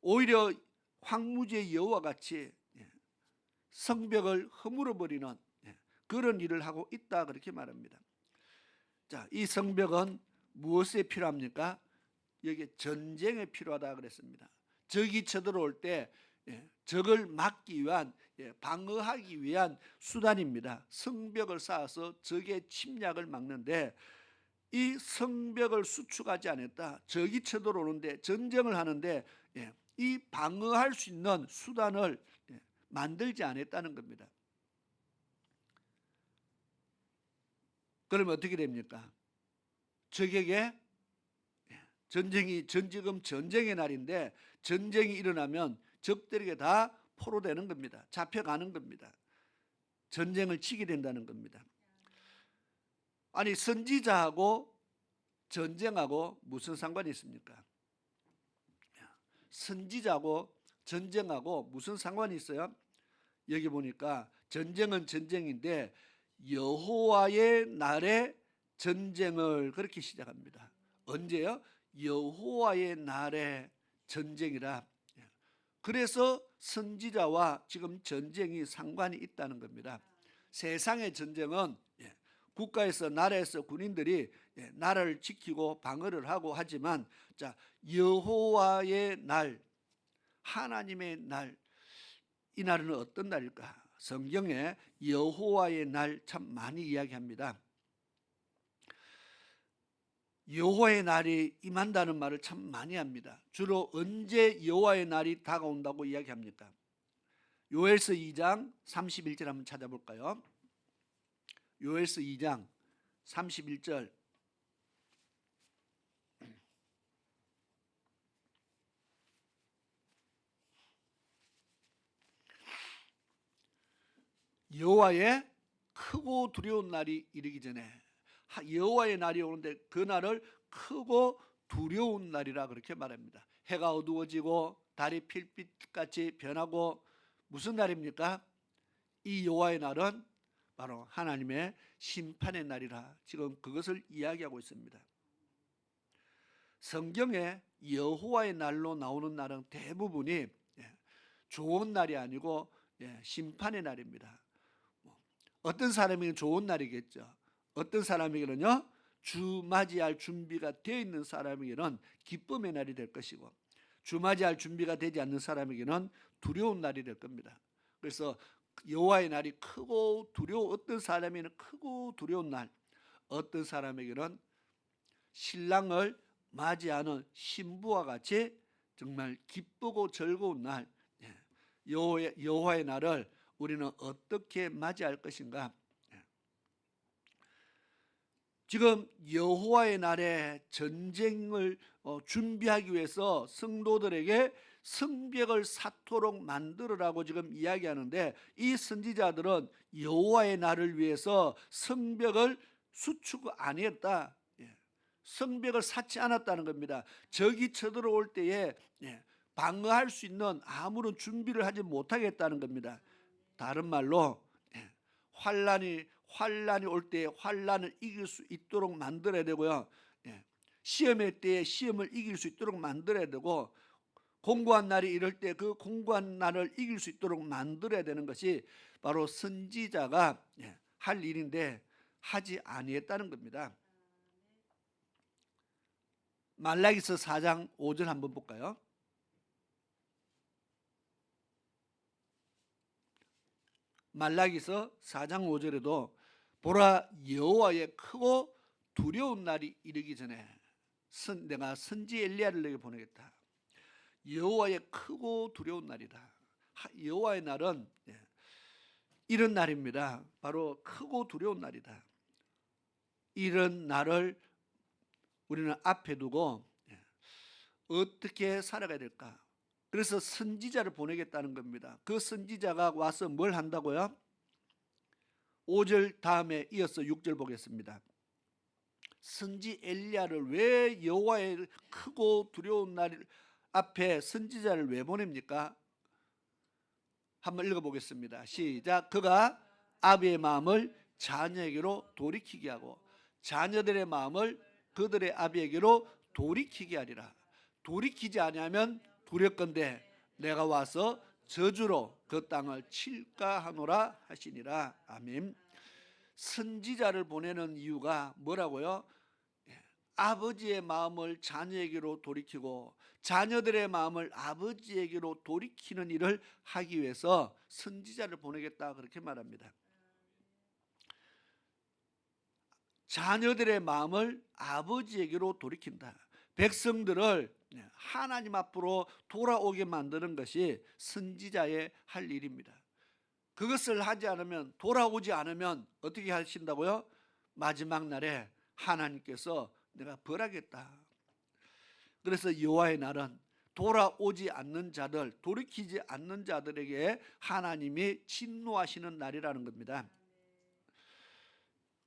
오히려 황무지의 여우와 같이 성벽을 허물어 버리는 그런 일을 하고 있다 그렇게 말합니다. 자, 이 성벽은 무엇에 필요합니까? 여기 전쟁에 필요하다 그랬습니다. 적이 쳐들어올 때 적을 막기 위한 방어하기 위한 수단입니다. 성벽을 쌓아서 적의 침략을 막는데 이 성벽을 수축하지 않았다. 적이 쳐들어오는데 전쟁을 하는데 이 방어할 수 있는 수단을 만들지 않았다는 겁니다. 그러면 어떻게 됩니까? 적에게 지금 전쟁의 날인데 전쟁이 일어나면 적들에게 다 포로되는 겁니다. 잡혀가는 겁니다. 전쟁을 치게 된다는 겁니다. 아니 선지자하고 전쟁하고 무슨 상관이 있습니까? 선지자하고 전쟁하고 무슨 상관이 있어요? 여기 보니까 전쟁은 전쟁인데 여호와의 날에 전쟁을 그렇게 시작합니다. 언제요? 여호와의 날에 전쟁이라. 그래서 선지자와 지금 전쟁이 상관이 있다는 겁니다. 세상의 전쟁은 국가에서 나라에서 군인들이 나라를 지키고 방어를 하고 하지만 자, 여호와의 날, 하나님의 날, 이 날은 어떤 날일까? 성경에 여호와의 날 참 많이 이야기합니다. 여호와의 날이 임한다는 말을 참 많이 합니다. 주로 언제 여호와의 날이 다가온다고 이야기합니까? 요엘서 2장 31절 한번 찾아볼까요? 요엘서 2장 31절. 여호와의 크고 두려운 날이 이르기 전에 여호와의 날이 오는데 그 날을 크고 두려운 날이라 그렇게 말합니다. 해가 어두워지고 달이 필빛같이 변하고 무슨 날입니까? 이 여호와의 날은 바로 하나님의 심판의 날이라 지금 그것을 이야기하고 있습니다. 성경에 여호와의 날로 나오는 날은 대부분이 좋은 날이 아니고 심판의 날입니다. 어떤 사람에게는 좋은 날이겠죠. 어떤 사람에게는요, 주 맞이할 준비가 되어 있는 사람에게는 기쁨의 날이 될 것이고 주 맞이할 준비가 되지 않는 사람에게는 두려운 날이 될 겁니다. 그래서 여호와의 날이 크고 두려워, 어떤 사람에게는 크고 두려운 날, 어떤 사람에게는 신랑을 맞이하는 신부와 같이 정말 기쁘고 즐거운 날, 여호와의 날을 우리는 어떻게 맞이할 것인가? 지금 여호와의 날에 전쟁을 준비하기 위해서 성도들에게 성벽을 쌓도록 만들으라고 지금 이야기하는데 이 선지자들은 여호와의 날을 위해서 성벽을 수축 안 했다. 성벽을 쌓지 않았다는 겁니다. 적이 쳐들어올 때에 방어할 수 있는 아무런 준비를 하지 못하겠다는 겁니다. 다른 말로 환란이 올 때 환란을 이길 수 있도록 만들어야 되고요. 시험의 때에 시험을 이길 수 있도록 만들어야 되고 공고한 날이 이럴 때 그 공고한 날을 이길 수 있도록 만들어야 되는 것이 바로 선지자가 할 일인데 하지 아니했다는 겁니다. 말라기서 4장 5절 한번 볼까요? 말라기서 4장 5절에도 보라 여호와의 크고 두려운 날이 이르기 전에 내가 선지 엘리야를 너에게 보내겠다. 여호와의 크고 두려운 날이다. 여호와의 날은 이런 날입니다. 바로 크고 두려운 날이다. 이런 날을 우리는 앞에 두고 어떻게 살아가야 될까? 그래서 선지자를 보내겠다는 겁니다. 그 선지자가 와서 뭘 한다고요? 5절 다음에 이어서 6절 보겠습니다. 선지 엘리야를 왜 여호와의 크고 두려운 날 앞에 선지자를 왜 보냅니까? 한번 읽어보겠습니다. 시작. 그가 아비의 마음을 자녀에게로 돌이키게 하고 자녀들의 마음을 그들의 아비에게로 돌이키게 하리라. 돌이키지 아니하면 두렵건대 내가 와서 저주로 그 땅을 칠까 하노라 하시니라. 아멘. 선지자를 보내는 이유가 뭐라고요? 아버지의 마음을 자녀에게로 돌이키고 자녀들의 마음을 아버지에게로 돌이키는 일을 하기 위해서 선지자를 보내겠다 그렇게 말합니다. 자녀들의 마음을 아버지에게로 돌이킨다. 백성들을 하나님 앞으로 돌아오게 만드는 것이 선지자의 할 일입니다. 그것을 하지 않으면, 돌아오지 않으면 어떻게 하신다고요? 마지막 날에 하나님께서 내가 벌하겠다. 그래서 여호와의 날은 돌아오지 않는 자들, 돌이키지 않는 자들에게 하나님이 진노하시는 날이라는 겁니다.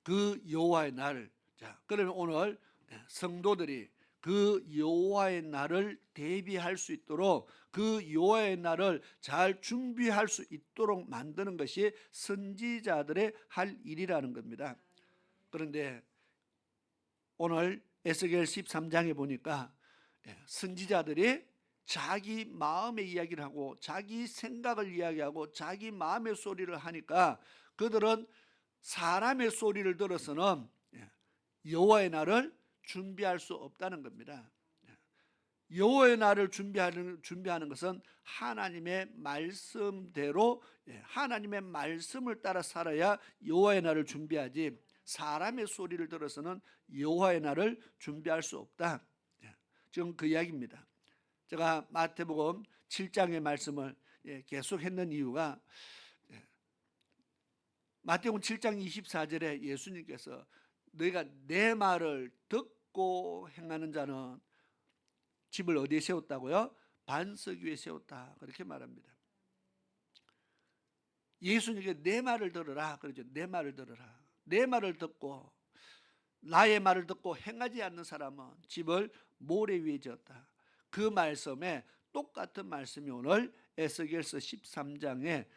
그 여호와의 날, 자, 그러면 오늘 성도들이 그 여호와의 날을 대비할 수 있도록, 그 여호와의 날을 잘 준비할 수 있도록 만드는 것이 선지자들의 할 일이라는 겁니다. 그런데 오늘 에스겔 13장에 보니까 선지자들이 자기 마음의 이야기를 하고 자기 생각을 이야기하고 자기 마음의 소리를 하니까 그들은 사람의 소리를 들어서는 여호와의 날을 준비할 수 없다는 겁니다. 여호와의 날을 준비하는 것은 하나님의 말씀대로, 하나님의 말씀을 따라 살아야 여호와의 날을 준비하지, 사람의 소리를 들어서는 여호와의 날을 준비할 수 없다. 지금 그 이야기입니다. 제가 마태복음 7장의 말씀을 계속 했는 이유가, 마태복음 7장 24절에 예수님께서 너희가 내 말을 듣고 행하는 자는 집을 어디에 세웠다고요? 반석 위에 세웠다 그렇게 말합니다. 예수님께 내 말을 들으라 그러죠. 내 말을 들으라. 내 말을 듣고 나의 말을 듣고 행하지 않는 사람은 집을 모래 위에 지었다. 그 말씀에 똑같은 말씀이 오늘 에스겔서 13장에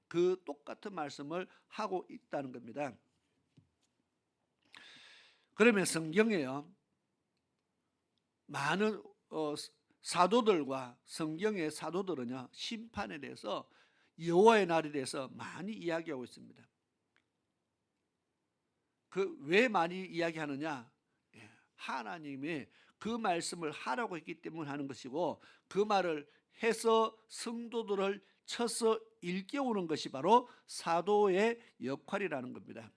그 똑같은 말씀을 하고 있다는 겁니다. 그러면 성경에요, 많은 사도들과 성경의 사도들은요, 심판에 대해서, 여호와의 날에 대해서 많이 이야기하고 있습니다. 그 왜 많이 이야기하느냐? 하나님이 그 말씀을 하라고 했기 때문에 하는 것이고, 그 말을 해서 성도들을 쳐서 일깨우는 것이 바로 사도의 역할이라는 겁니다.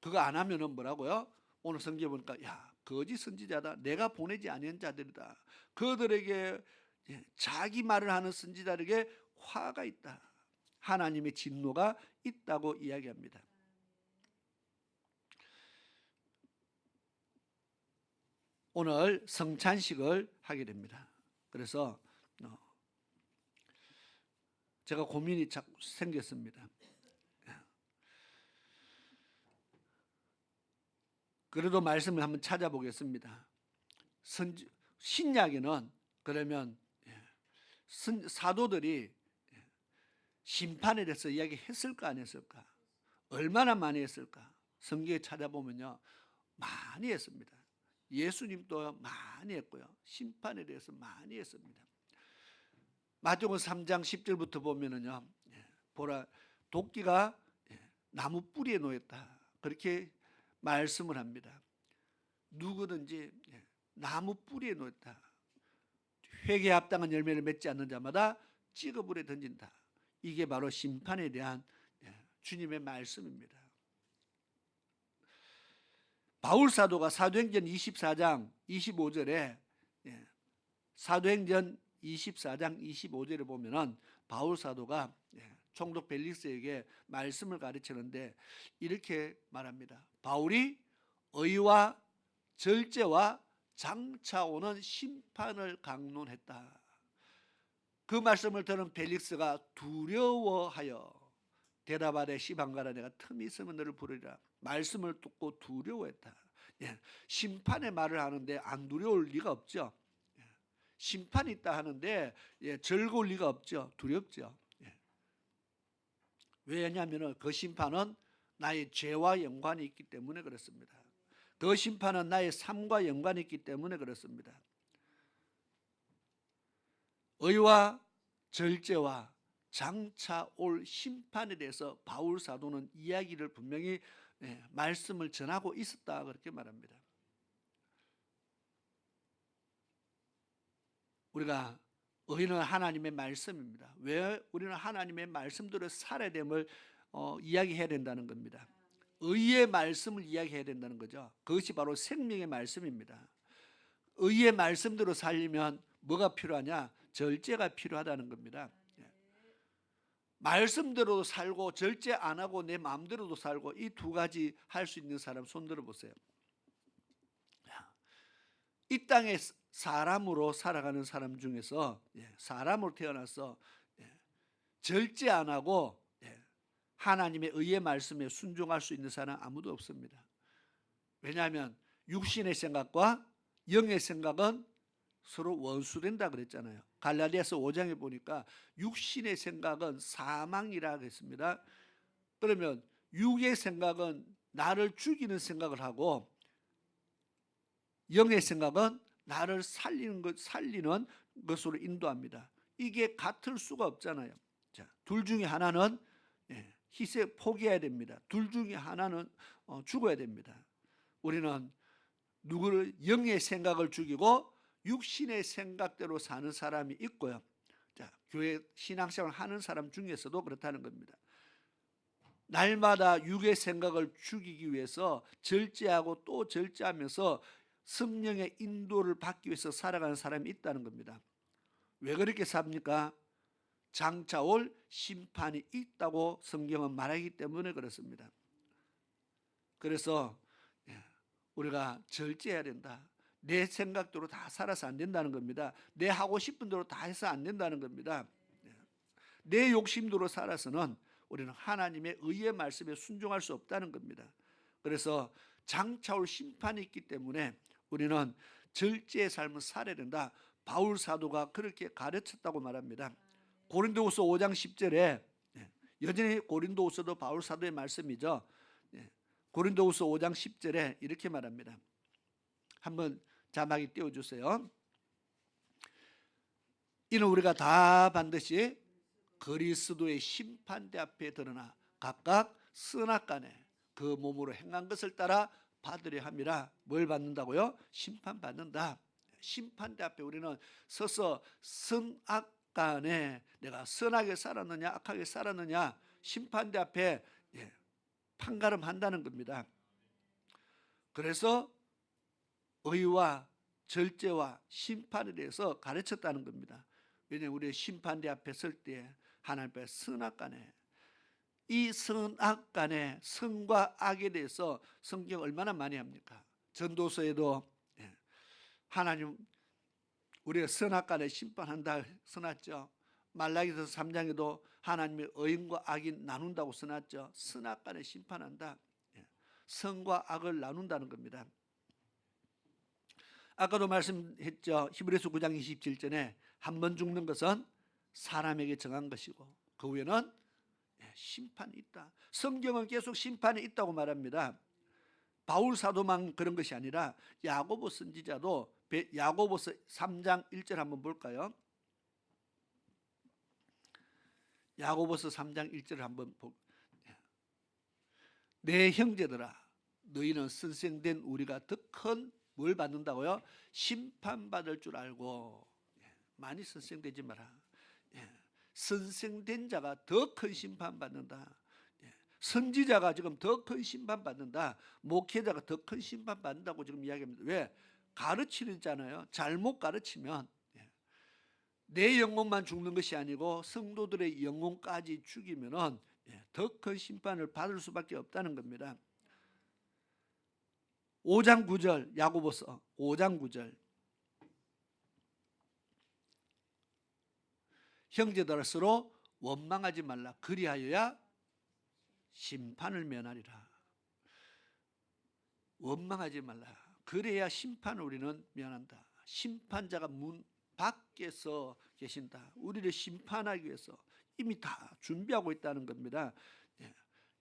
그거 안 하면은 뭐라고요? 오늘 성경에 보니까 야, 거짓 선지자다, 내가 보내지 아니한 자들이다, 그들에게 자기 말을 하는 선지자에게 화가 있다, 하나님의 진노가 있다고 이야기합니다. 오늘 성찬식을 하게 됩니다. 그래서 제가 고민이 자꾸 생겼습니다. 그래도 말씀을 한번 찾아보겠습니다. 신약에는 그러면 사도들이 심판에 대해서 이야기했을까 안 했을까? 얼마나 많이 했을까? 성경에 찾아보면요, 많이 했습니다. 예수님도 많이 했고요, 심판에 대해서 많이 했습니다. 마태복음 3장 10절부터 보면은요, 보라 도끼가 나무 뿌리에 놓였다 그렇게 말씀을 합니다. 누구든지 나무 뿌리에 놓였다, 회개에 합당한 열매를 맺지 않는 자마다 찌꺼불에 던진다. 이게 바로 심판에 대한 주님의 말씀입니다. 바울 사도가 사도행전 24장 25절에 사도행전 24장 25절에 보면은 바울 사도가 총독 벨릭스에게 말씀을 가르치는데 이렇게 말합니다. 바울이 의와 절제와 장차 오는 심판을 강론했다. 그 말씀을 들은 벨릭스가 두려워하여 대답하되 시방가라 내가 틈이 있으면 너를 부르리라. 말씀을 듣고 두려워했다. 심판의 말을 하는데 안 두려울 리가 없죠. 심판이 있다 하는데 즐거울 리가 없죠. 두렵죠. 왜냐하면 그 심판은 나의 죄와 연관이 있기 때문에 그렇습니다. 그 심판은 나의 삶과 연관이 있기 때문에 그렇습니다. 의와 절제와 장차 올 심판에 대해서 바울 사도는 이야기를 분명히 말씀을 전하고 있었다 그렇게 말합니다. 우리가 의는 하나님의 말씀입니다. 왜 우리는 하나님의 말씀대로 살아야 됨을 이야기해야 된다는 겁니다. 의의 말씀을 이야기해야 된다는 거죠. 그것이 바로 생명의 말씀입니다. 의의 말씀대로 살려면 뭐가 필요하냐? 절제가 필요하다는 겁니다. 말씀대로 살고 절제 안 하고 내 마음대로도 살고 이 두 가지 할 수 있는 사람 손 들어보세요. 이 땅에 사람으로 살아가는 사람 중에서 사람으로 태어나서 절제 안 하고 하나님의 의의 말씀에 순종할 수 있는 사람 아무도 없습니다. 왜냐하면 육신의 생각과 영의 생각은 서로 원수된다 그랬잖아요. 갈라디아서 5장에 보니까 육신의 생각은 사망이라 했습니다. 그러면 육의 생각은 나를 죽이는 생각을 하고 영의 생각은 나를 살리는 것으로 인도합니다. 이게 같을 수가 없잖아요. 자, 둘 중에 하나는 희생 포기해야 됩니다. 둘 중에 하나는 죽어야 됩니다. 우리는 누구를 영의 생각을 죽이고 육신의 생각대로 사는 사람이 있고요. 자, 교회 신앙생활을 하는 사람 중에서도 그렇다는 겁니다. 날마다 육의 생각을 죽이기 위해서 절제하고 또 절제하면서 성령의 인도를 받기 위해서 살아가는 사람이 있다는 겁니다. 왜 그렇게 삽니까? 장차 올 심판이 있다고 성경은 말하기 때문에 그렇습니다. 그래서 우리가 절제해야 된다. 내 생각대로 다 살아서 안 된다는 겁니다. 내 하고 싶은 대로 다 해서 안 된다는 겁니다. 내 욕심대로 살아서는 우리는 하나님의 의의 말씀에 순종할 수 없다는 겁니다. 그래서 장차 올 심판이 있기 때문에 우리는 절제의 삶을 살아야 된다. 바울 사도가 그렇게 가르쳤다고 말합니다. 고린도후서 5장 10절에 여전히 고린도후서도 바울 사도의 말씀이죠. 고린도후서 5장 10절에 이렇게 말합니다. 한번 자막이 띄워주세요. 이는 우리가 다 반드시 그리스도의 심판대 앞에 드러나 각각 선악간에 그 몸으로 행한 것을 따라 받으려 함이라. 뭘 받는다고요? 심판받는다. 심판대 앞에 우리는 서서 선악간에 내가 선하게 살았느냐 악하게 살았느냐 심판대 앞에 판가름한다는 겁니다. 그래서 의와 절제와 심판에 대해서 가르쳤다는 겁니다. 왜냐하면 우리 심판대 앞에 설 때 하나님 앞에 선악간에 이 선악간에 선과 악에 대해서 성경 얼마나 많이 합니까? 전도서에도 하나님 우리가 선악간에 심판한다 써놨죠. 말라기서 3장에도 하나님의 의인과 악인 나눈다고 써놨죠. 선악간에 심판한다. 선과 악을 나눈다는 겁니다. 아까도 말씀했죠. 히브리서 9장 27절에 한 번 죽는 것은 사람에게 정한 것이고 그 후에는 심판이 있다. 성경은 계속 심판이 있다고 말합니다. 바울 사도만 그런 것이 아니라 야고보 선지자도 야고보서 3장 1절 한번 볼까요? 야고보서 3장 1절을 한번 내 형제들아 너희는 선생된 우리가 더 큰 뭘 받는다고요? 심판받을 줄 알고 많이 선생되지 마라. 선생된 자가 더 큰 심판받는다. 선지자가 지금 더 큰 심판 받는다. 목회자가 더 큰 심판 받는다고 지금 이야기합니다. 왜? 가르치잖아요. 잘못 가르치면 내 영혼만 죽는 것이 아니고 성도들의 영혼까지 죽이면은 더 큰 심판을 받을 수밖에 없다는 겁니다. 5장 9절 야고보서 5장 9절 형제들아 서로 원망하지 말라. 그리하여야 심판을 면하리라. 원망하지 말라. 그래야 심판을 우리는 면한다. 심판자가 문 밖에서 계신다. 우리를 심판하기 위해서 이미 다 준비하고 있다는 겁니다.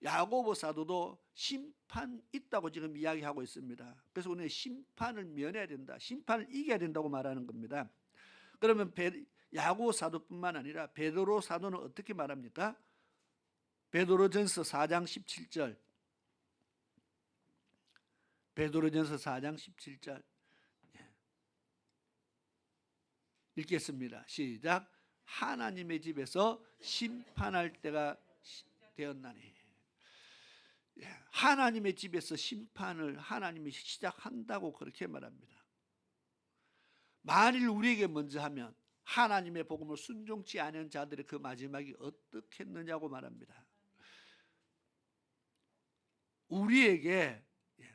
야고보 사도도 심판 있다고 지금 이야기하고 있습니다. 그래서 우리는 심판을 면해야 된다. 심판을 이겨야 된다고 말하는 겁니다. 그러면 야고보 사도뿐만 아니라 베드로 사도는 어떻게 말합니까? 베드로전서 4장 17절 베드로전서 4장 17절 읽겠습니다. 시작. 하나님의 집에서 심판할 때가 되었나니. 하나님의 집에서 심판을 하나님이 시작한다고 그렇게 말합니다. 만일 우리에게 먼저 하면 하나님의 복음을 순종치 않은 자들의 그 마지막이 어떻겠느냐고 말합니다. 우리에게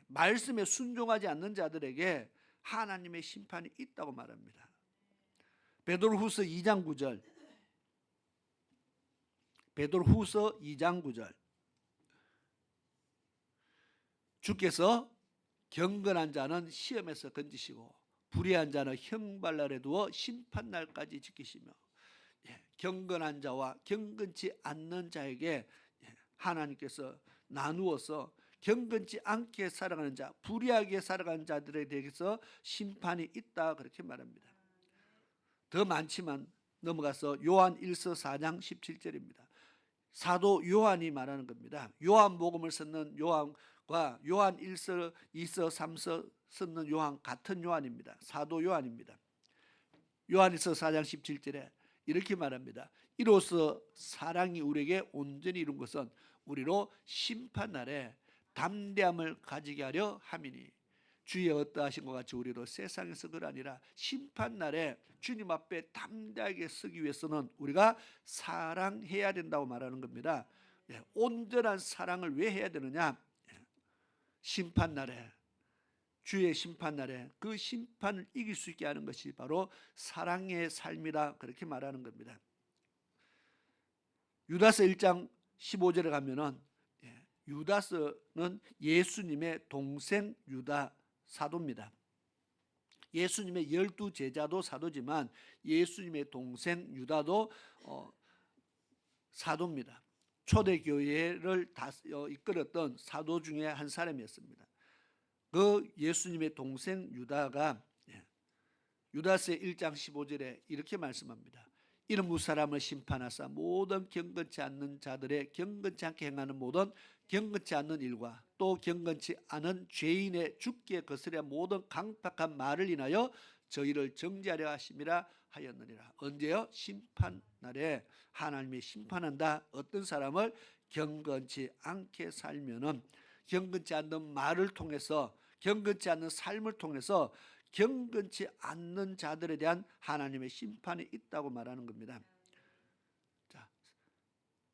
말씀에 순종하지 않는 자들에게 하나님의 심판이 있다고 말합니다. 베드로후서 2장 9절 베드로후서 2장 9절 주께서 경건한 자는 시험에서 건지시고 불의한 자는 형벌날에 두어 심판날까지 지키시며 경건한 자와 경건치 않는 자에게 하나님께서 나누어서 경건치 않게 살아가는 자, 불의하게 살아가는 자들에 대해서 심판이 있다 그렇게 말합니다. 더 많지만 넘어가서 요한 1서 4장 17절입니다. 사도 요한이 말하는 겁니다. 요한복음을 쓰는 요한과 요한 1서, 2서, 3서 쓰는 요한 같은 요한입니다. 사도 요한입니다. 요한일서 4장 17절에 이렇게 말합니다. 이로써 사랑이 우리에게 온전히 이룬 것은 우리로 심판날에 담대함을 가지게 하려 함이니 주의 어떠하신 것 같이 우리도 세상에서 그러니라 심판날에 주님 앞에 담대하게 서기 위해서는 우리가 사랑해야 된다고 말하는 겁니다. 온전한 사랑을 왜 해야 되느냐? 심판날에 주의 심판날에 그 심판을 이길 수 있게 하는 것이 바로 사랑의 삶이라 그렇게 말하는 겁니다. 유다서 1장 15절에 가면은 유다서는 예수님의 동생 유다 사도입니다. 예수님의 12제자도 사도지만 예수님의 동생 유다도 사도입니다. 초대교회를 이끌었던 사도 중에 한 사람이었습니다. 그 예수님의 동생 유다가 유다서 1장 15절에 이렇게 말씀합니다. 이는 무사람을 심판하사 모든 경건치 않는 자들의 경건치 않게 행하는 모든 경건치 않는 일과 또 경건치 않은 죄인의 죽게 거스려 모든 강팍한 말을 인하여 저희를 정죄하려 하심이라 하였느니라. 언제요? 심판날에 하나님이 심판한다. 어떤 사람을 경건치 않게 살면은 경건치 않는 말을 통해서 경건치 않는 삶을 통해서 경건치 않는 자들에 대한 하나님의 심판이 있다고 말하는 겁니다. 자,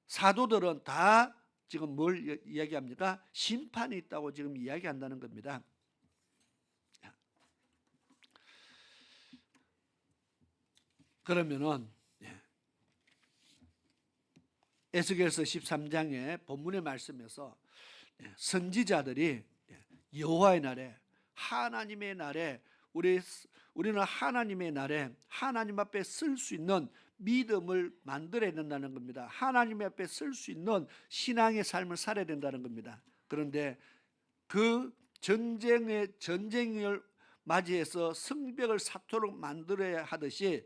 사도들은 다 지금 뭘 이야기합니까? 심판이 있다고 지금 이야기한다는 겁니다. 그러면은 에스겔서 13장의 본문의 말씀에서 선지자들이 여호와의 날에 하나님의 날에 우리는 하나님의 날에 하나님 앞에 쓸 수 있는 믿음을 만들어야 된다는 겁니다. 하나님 앞에 쓸 수 있는 신앙의 삶을 살아야 된다는 겁니다. 그런데 그 전쟁을 맞이해서 성벽을 쌓도록 만들어야 하듯이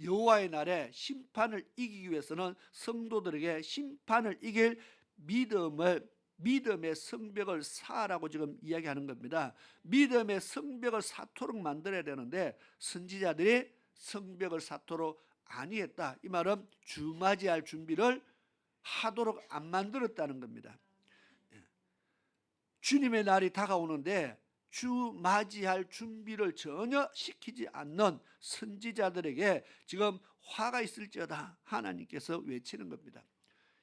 여호와의 날에 심판을 이기기 위해서는 성도들에게 심판을 이길 믿음의 성벽을 쌓으라고 지금 이야기하는 겁니다. 믿음의 성벽을 쌓도록 만들어야 되는데 선지자들이 성벽을 쌓도록 아니했다. 이 말은 주맞이할 준비를 하도록 안 만들었다는 겁니다. 주님의 날이 다가오는데 주 맞이할 준비를 전혀 시키지 않는 선지자들에게 지금 화가 있을지어다 하나님께서 외치는 겁니다.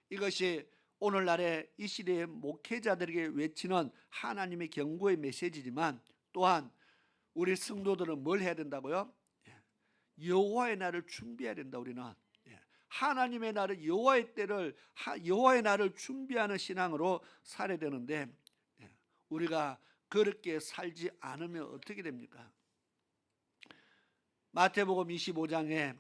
이것이 오늘날의 이 시대의 목회자들에게 외치는 하나님의 경고의 메시지지만, 또한 우리 성도들은 뭘 해야 된다고요? 여호와의 날을 준비해야 된다. 우리는 하나님의 날을, 여호와의 때를, 여호와의 날을 준비하는 신앙으로 살아야 되는데, 우리가 그렇게 살지 않으면 어떻게 됩니까? 마태복음 25장에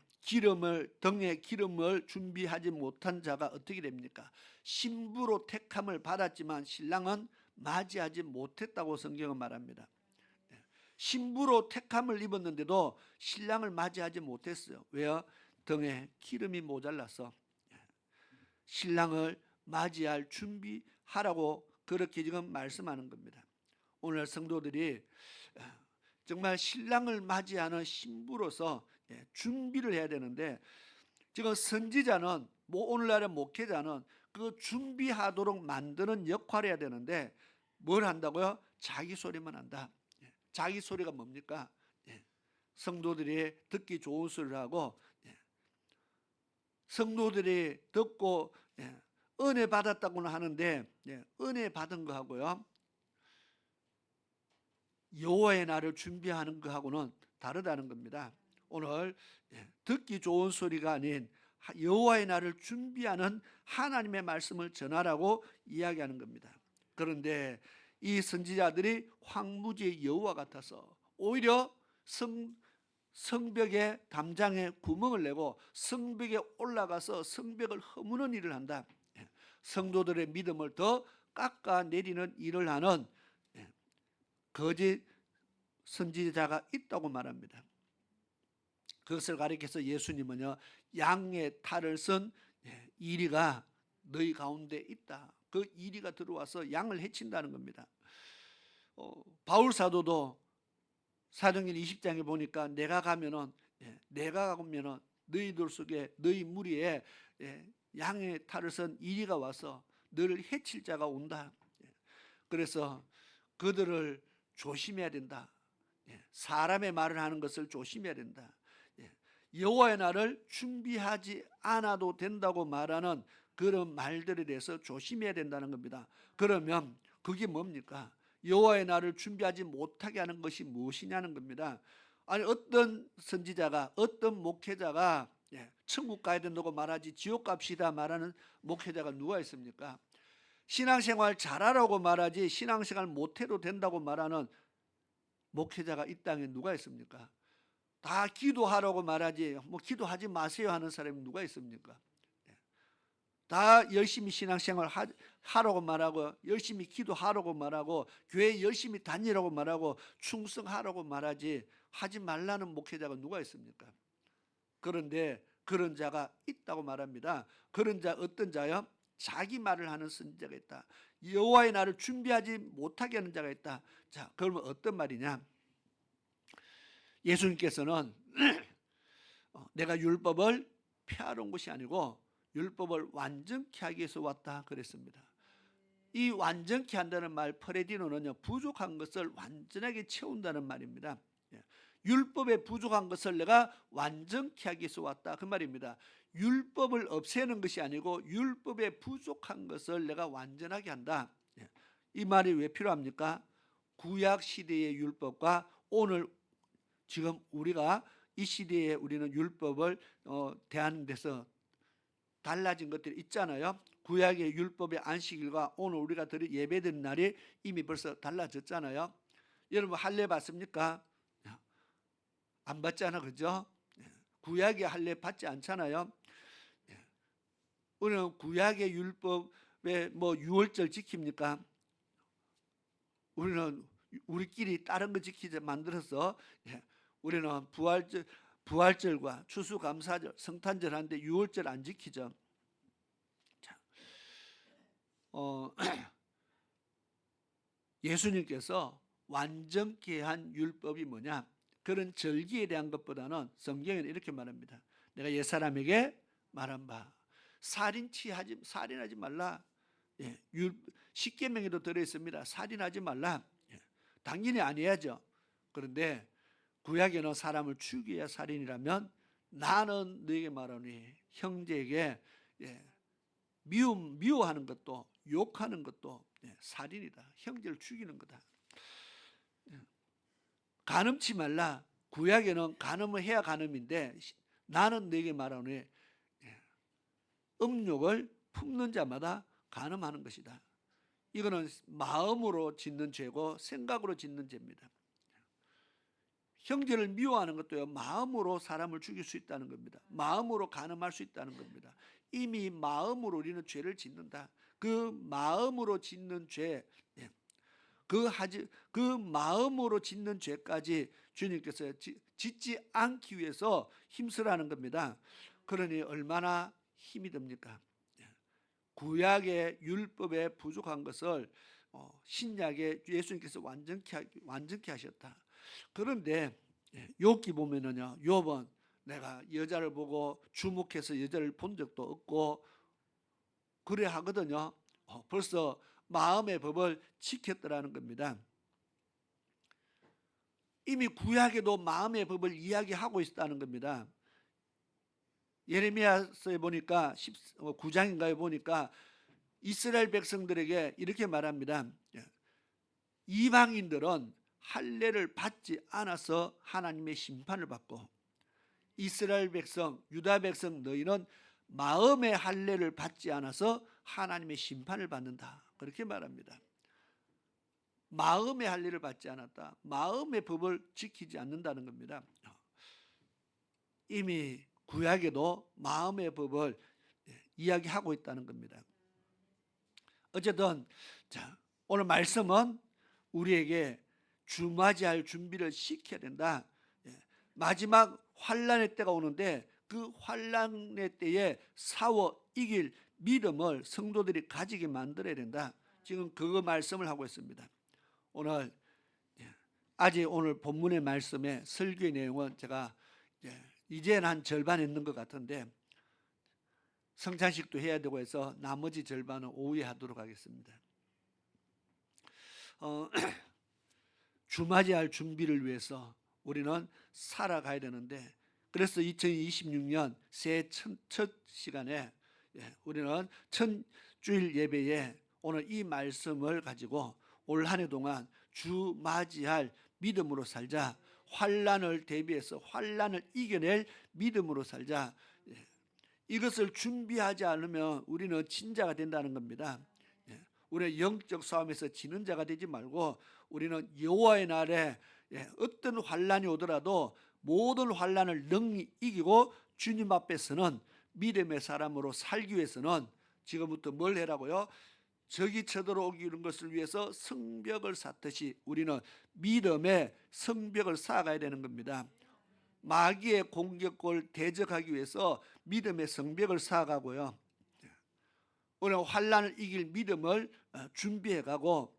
등에 기름을 준비하지 못한 자가 어떻게 됩니까? 신부로 택함을 받았지만 신랑은 맞이하지 못했다고 성경은 말합니다. 신부로 택함을 입었는데도 신랑을 맞이하지 못했어요. 왜요? 등에 기름이 모자라서. 신랑을 맞이할 준비하라고 그렇게 지금 말씀하는 겁니다. 오늘 성도들이 정말 신랑을 맞이하는 신부로서 준비를 해야 되는데, 지금 선지자는, 오늘날의 목회자는 그 준비하도록 만드는 역할을 해야 되는데 뭘 한다고요? 자기 소리만 한다. 자기 소리가 뭡니까? 성도들이 듣기 좋은 소리를 하고, 성도들이 듣고 은혜 받았다고는 하는데, 은혜 받은 거하고요, 여호와의 날을 준비하는 거하고는 다르다는 겁니다. 오늘 듣기 좋은 소리가 아닌 여호와의 날을 준비하는 하나님의 말씀을 전하라고 이야기하는 겁니다. 그런데 이 선지자들이 황무지의 여우와 같아서 오히려 성벽에 담장에 구멍을 내고 성벽에 올라가서 성벽을 허무는 일을 한다. 성도들의 믿음을 더 깎아내리는 일을 하는 거짓 선지자가 있다고 말합니다. 그것을 가리켜서 예수님은요, 양의 탈을 쓴 이리가 너희 가운데 있다. 그 이리가 들어와서 양을 해친다는 겁니다. 바울 사도도 사도행전 20장에 보니까 내가 가면은 너희들 속에, 너희 무리에 양의 탈을 쓴 이리가 와서 너를 해칠 자가 온다. 그래서 그들을 조심해야 된다. 사람의 말을 하는 것을 조심해야 된다. 여호와의 날을 준비하지 않아도 된다고 말하는 그런 말들에 대해서 조심해야 된다는 겁니다. 그러면 그게 뭡니까? 여호와의 날을 준비하지 못하게 하는 것이 무엇이냐는 겁니다. 아니, 어떤 선지자가, 어떤 목회자가 천국 가야 된다고 말하지 지옥 갑시다 말하는 목회자가 누가 있습니까? 신앙생활 잘하라고 말하지 신앙생활 못해도 된다고 말하는 목회자가 이 땅에 누가 있습니까? 다 기도하라고 말하지 기도하지 마세요 하는 사람이 누가 있습니까? 다 열심히 신앙생활 하라고 말하고, 열심히 기도하라고 말하고, 교회 열심히 다니라고 말하고, 충성하라고 말하지 하지 말라는 목회자가 누가 있습니까? 그런데 그런 자가 있다고 말합니다. 그런 자, 어떤 자요? 자기 말을 하는 선지자가 있다. 여호와의 날을 준비하지 못하게 하는 자가 있다. 자, 그러면 어떤 말이냐? 예수님께서는 내가 율법을 폐하러 온 것이 아니고 율법을 완전케 하기 위해서 왔다 그랬습니다. 이 완전케 한다는 말, 프레디노는요, 부족한 것을 완전하게 채운다는 말입니다. 율법에 부족한 것을 내가 완전케 하기 위해서 왔다 그 말입니다. 율법을 없애는 것이 아니고 율법에 부족한 것을 내가 완전하게 한다. 이 말이 왜 필요합니까? 구약 시대의 율법과 오늘 지금 우리가 이 시대에 우리는 율법을 대하는 데서 달라진 것들이 있잖아요. 구약의 율법의 안식일과 오늘 우리가 예배드리는 날이 이미 벌써 달라졌잖아요. 여러분 할례 받습니까? 안 받잖아, 그죠? 구약의 할례 받지 않잖아요. 우리는 구약의 율법에 유월절 지킵니까? 우리는 우리끼리 다른 거 지키자 만들어서 우리는 부활절과 추수감사절, 성탄절 하는데 유월절 안 지키죠. 자, 예수님께서 완전케 한 율법이 뭐냐? 그런 절기에 대한 것보다는 성경에는 이렇게 말합니다. 내가 옛사람에게 말한 바 살인하지 말라. 십계명에도 들어 있습니다. 살인하지 말라. 당연히 안 해야죠. 그런데 구약에는 사람을 죽여야 살인이라면 나는 너에게 말하노니 형제에게 미워하는 것도 욕하는 것도 살인이다. 형제를 죽이는 거다. 간음치 말라. 구약에는 간음을 해야 간음인데 나는 너에게 말하노니 음욕을 품는 자마다 간음하는 것이다. 이거는 마음으로 짓는 죄고 생각으로 짓는 죄입니다. 형제를 미워하는 것도요, 마음으로 사람을 죽일 수 있다는 겁니다. 마음으로 간음할 수 있다는 겁니다. 이미 마음으로 우리는 죄를 짓는다. 그 마음으로 짓는 죄, 그 마음으로 짓는 죄까지 주님께서 짓지 않기 위해서 힘쓰라는 겁니다. 그러니 얼마나 힘이 듭니까? 구약의 율법에 부족한 것을 신약에 예수님께서 완전케 하셨다. 그런데 욥기 보면은요, 욥은 내가 여자를 보고 주목해서 여자를 본 적도 없고 그래 하거든요. 벌써 마음의 법을 지켰더라는 겁니다. 이미 구약에도 마음의 법을 이야기하고 있다는 겁니다. 예레미야서에 보니까 9장인가에 보니까 이스라엘 백성들에게 이렇게 말합니다. 이방인들은 할례를 받지 않아서 하나님의 심판을 받고 이스라엘 백성, 유다 백성 너희는 마음의 할례를 받지 않아서 하나님의 심판을 받는다. 그렇게 말합니다. 마음의 할례를 받지 않았다. 마음의 법을 지키지 않는다는 겁니다. 이미 구약에도 마음의 법을 이야기하고 있다는 겁니다. 어쨌든 오늘 말씀은 우리에게 주맞이할 준비를 시켜야 된다. 마지막 환난의 때가 오는데 그 환난의 때에 싸워 이길 믿음을 성도들이 가지게 만들어야 된다. 지금 그거 말씀을 하고 있습니다. 오늘 오늘 본문의 말씀의 설교의 내용은 제가 이제는 한 절반 했는 것 같은데 성찬식도 해야 되고 해서 나머지 절반은 오후에 하도록 하겠습니다. 주맞이할 준비를 위해서 우리는 살아가야 되는데 그래서 2026년 새해 첫 시간에 우리는 천주일 예배에 오늘 이 말씀을 가지고 올 한 해 동안 주맞이할 믿음으로 살자. 환난을 대비해서 환난을 이겨낼 믿음으로 살자. 이것을 준비하지 않으면 우리는 진자가 된다는 겁니다. 우리는 영적 싸움에서 지는 자가 되지 말고 우리는 여호와의 날에 어떤 환난이 오더라도 모든 환난을 능히 이기고 주님 앞에서는 믿음의 사람으로 살기 위해서는 지금부터 뭘 해라고요? 적이 쳐들어오는 것을 위해서 성벽을 쌓듯이 우리는 믿음의 성벽을 쌓아가야 되는 겁니다. 마귀의 공격을 대적하기 위해서 믿음의 성벽을 쌓아가고요. 우리는 환난을 이길 믿음을 준비해가고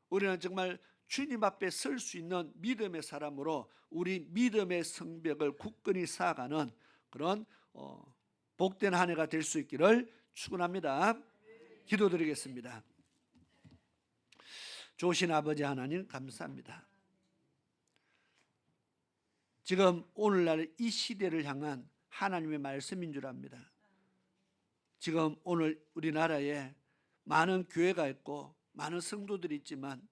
우리는 정말 주님 앞에 설 수 있는 믿음의 사람으로 우리 믿음의 성벽을 굳건히 쌓아가는 그런 복된 한 해가 될 수 있기를 축원합니다. 기도드리겠습니다. 좋으신 아버지 하나님 감사합니다. 지금 오늘날 이 시대를 향한 하나님의 말씀인 줄 압니다. 지금 오늘 우리나라에 많은 교회가 있고 많은 성도들이 있지만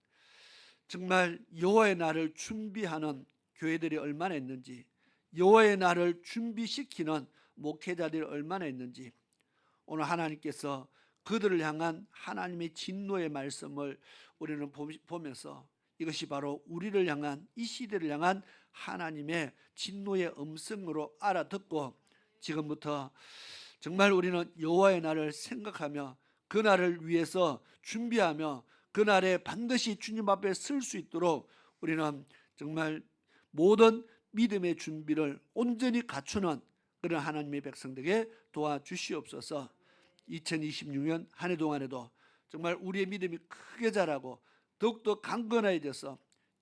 정말 여호와의 날을 준비하는 교회들이 얼마나 있는지, 여호와의 날을 준비시키는 목회자들이 얼마나 있는지 오늘 하나님께서 그들을 향한 하나님의 진노의 말씀을 우리는 보면서 이것이 바로 우리를 향한 이 시대를 향한 하나님의 진노의 음성으로 알아듣고 지금부터 정말 우리는 여호와의 날을 생각하며 그 날을 위해서 준비하며 그 날에 반드시 주님 앞에 설 수 있도록 우리는 정말 모든 믿음의 준비를 온전히 갖추는 그런 하나님의 백성들에게 도와주시옵소서. 2026년 한 해 동안에도 정말 우리의 믿음이 크게 자라고 더욱더 강건해져서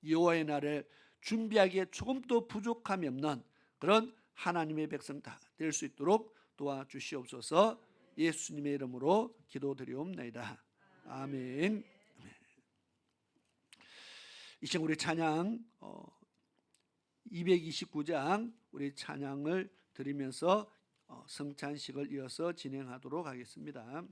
여호와의 날을 준비하기에 조금도 부족함이 없는 그런 하나님의 백성 다 될 수 있도록 도와주시옵소서. 예수님의 이름으로 기도드리옵나이다. 아멘. 이 시간 우리 찬양 229장 우리 찬양을 드리면서 성찬식을 이어서 진행하도록 하겠습니다.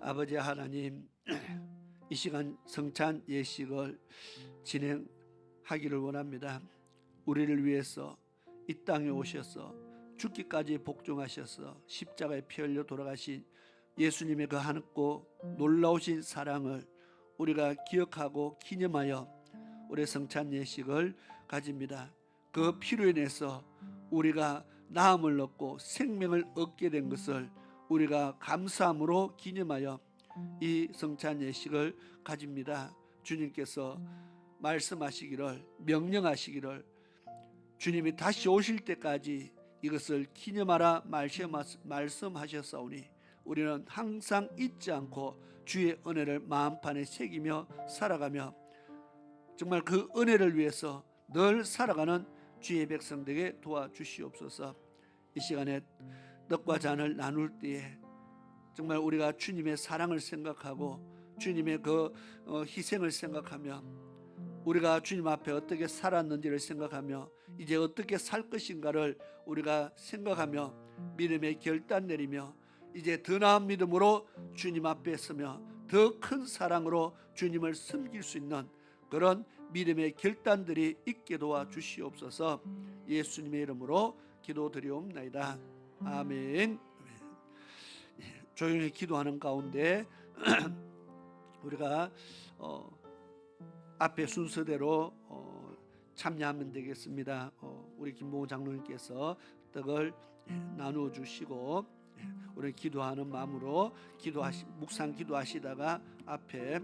아버지 하나님, 이 시간 성찬 예식을 진행하기를 원합니다. 우리를 위해서 이 땅에 오셔서 죽기까지 복종하셔서 십자가에 피 흘려 돌아가신 예수님의 그 하늘고 놀라우신 사랑을 우리가 기억하고 기념하여 우리 성찬 예식을 가집니다. 그 피로 인해서 우리가 나음을 얻고 생명을 얻게 된 것을 우리가 감사함으로 기념하여 이 성찬 예식을 가집니다. 주님께서 말씀하시기를, 명령하시기를 주님이 다시 오실 때까지 이것을 기념하라 말씀하셨사오니 우리는 항상 잊지 않고 주의 은혜를 마음판에 새기며 살아가며 정말 그 은혜를 위해서 늘 살아가는 주의 백성들에게 도와주시옵소서. 이 시간에 떡과 잔을 나눌 때에 정말 우리가 주님의 사랑을 생각하고 주님의 그 희생을 생각하며 우리가 주님 앞에 어떻게 살았는지를 생각하며 이제 어떻게 살 것인가를 우리가 생각하며 믿음의 결단 내리며 이제 더 나은 믿음으로 주님 앞에 서며 더 큰 사랑으로 주님을 섬길 수 있는 그런 믿음의 결단들이 있게 도와주시옵소서. 예수님의 이름으로 기도드리옵나이다. 아멘. 조용히 기도하는 가운데 우리가 앞에 순서대로 참여하면 되겠습니다. 우리 김봉호 장로님께서 떡을 나누어 주시고 우리 기도하는 마음으로 묵상 기도하시다가 앞에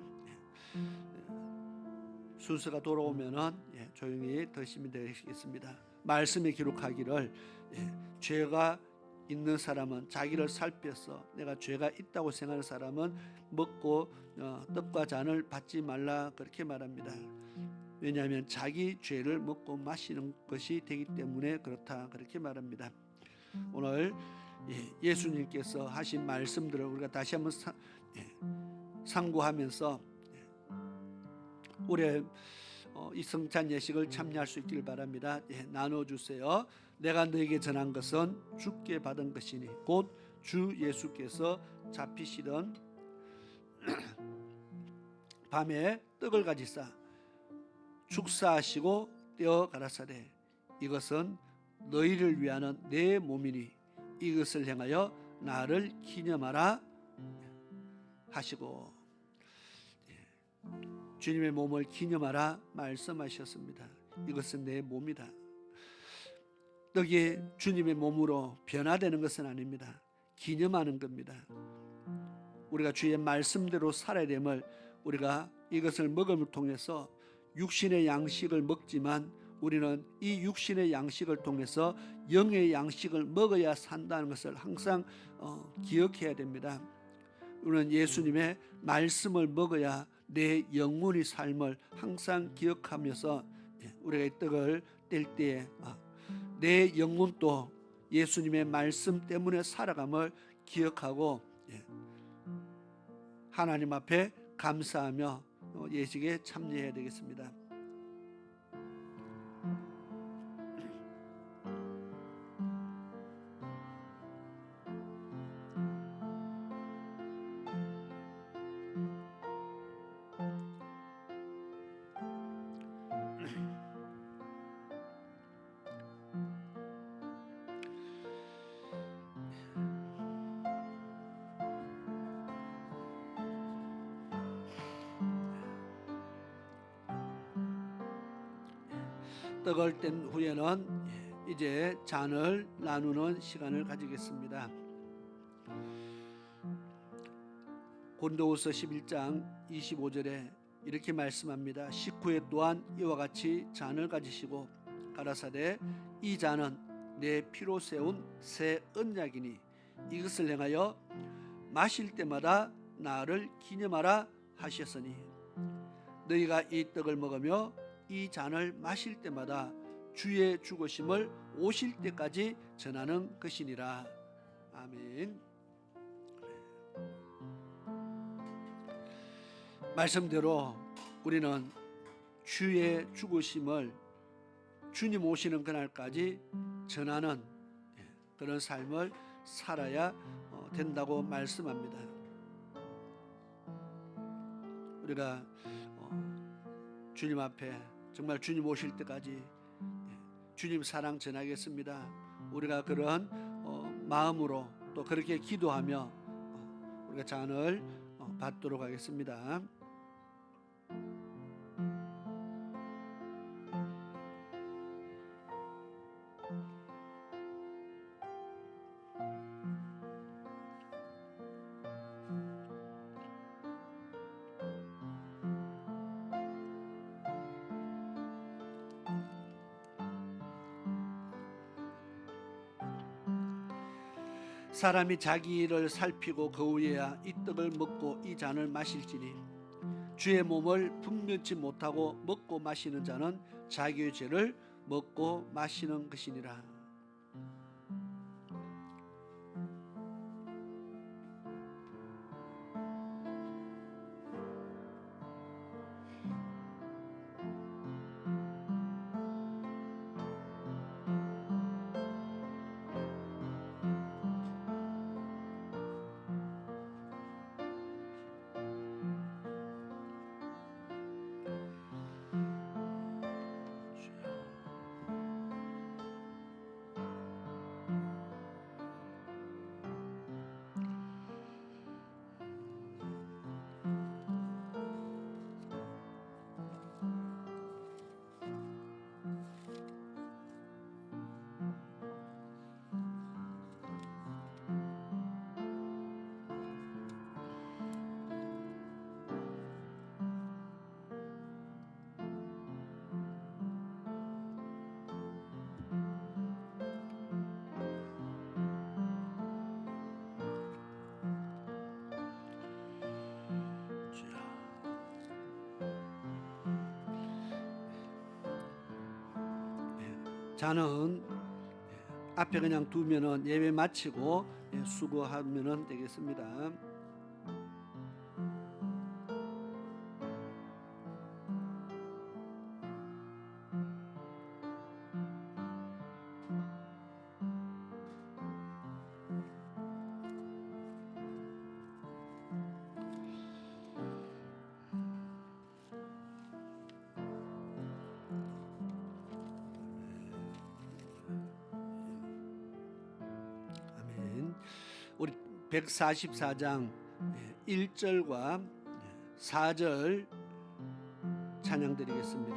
순서가 돌아오면은 조용히 드시면 되겠습니다. 말씀에 기록하기를 죄가 있는 사람은 자기를 살펴서 내가 죄가 있다고 생각하는 사람은 먹고 떡과 잔을 받지 말라 그렇게 말합니다. 왜냐하면 자기 죄를 먹고 마시는 것이 되기 때문에 그렇다 그렇게 말합니다. 오늘 예수님께서 하신 말씀들을 우리가 다시 한번 상고하면서 올해 이 성찬 예식을 참여할 수 있기를 바랍니다. 나눠주세요. 내가 너에게 전한 것은 주께 받은 것이니 곧 주 예수께서 잡히시던 밤에 떡을 가지사 축사하시고 떼어 가라사대 이것은 너희를 위하는 내 몸이니 이것을 행하여 나를 기념하라 하시고 주님의 몸을 기념하라 말씀하셨습니다. 이것은 내 몸이다. 떡이 주님의 몸으로 변화되는 것은 아닙니다. 기념하는 겁니다. 우리가 주의 말씀대로 살아야 됨을 우리가 이것을 먹음을 통해서 육신의 양식을 먹지만 우리는 이 육신의 양식을 통해서 영의 양식을 먹어야 산다는 것을 항상 기억해야 됩니다. 우리는 예수님의 말씀을 먹어야 내 영혼의 삶을 항상 기억하면서 우리가 이 떡을 뗄 때에 내 영혼도 예수님의 말씀 때문에 살아감을 기억하고 하나님 앞에 감사하며 예식에 참여해야 되겠습니다. 떡을 뗀 후에는 이제 잔을 나누는 시간을 가지겠습니다. 고린도후서 11장 25절에 이렇게 말씀합니다. 식후에 또한 이와 같이 잔을 가지시고 가라사대 이 잔은 내 피로 세운 새 언약이니 이것을 행하여 마실 때마다 나를 기념하라 하셨으니 너희가 이 떡을 먹으며 이 잔을 마실 때마다 주의 죽으심을 오실 때까지 전하는 것이니라. 아멘. 말씀대로 우리는 주의 죽으심을 주님 오시는 그날까지 전하는 그런 삶을 살아야 된다고 말씀합니다. 우리가 주님 앞에 정말 주님 오실 때까지 주님 사랑 전하겠습니다. 우리가 그런 마음으로 또 그렇게 기도하며 우리가 잔을 받도록 하겠습니다. 사람이 자기 일을 살피고 그 후에야 이 떡을 먹고 이 잔을 마실지니 주의 몸을 분별치 못하고 먹고 마시는 자는 자기의 죄를 먹고 마시는 것이니라. 자는 앞에 그냥 두면은 예배 마치고 수고하면은 되겠습니다. 우리 144장 1절과 4절 찬양 드리겠습니다.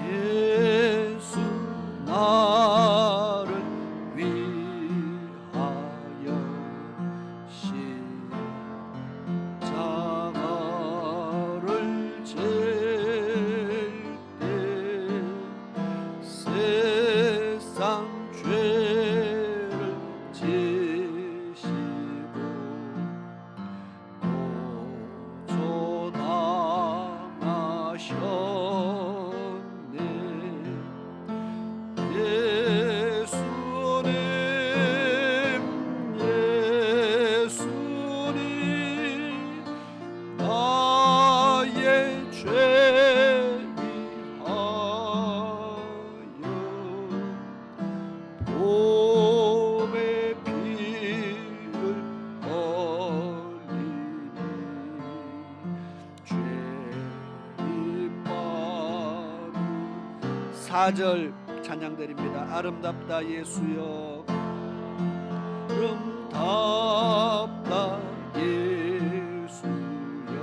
예수 나를 위하여 십자가를 질 때 세상 죄를 지시고 고초당하셨네. 예수님 나의 죄 위하여 봄의 피를 흘리니 죄인마루 4절 찬양드립니다. 아름답다 예수여, 아름답다 예수여,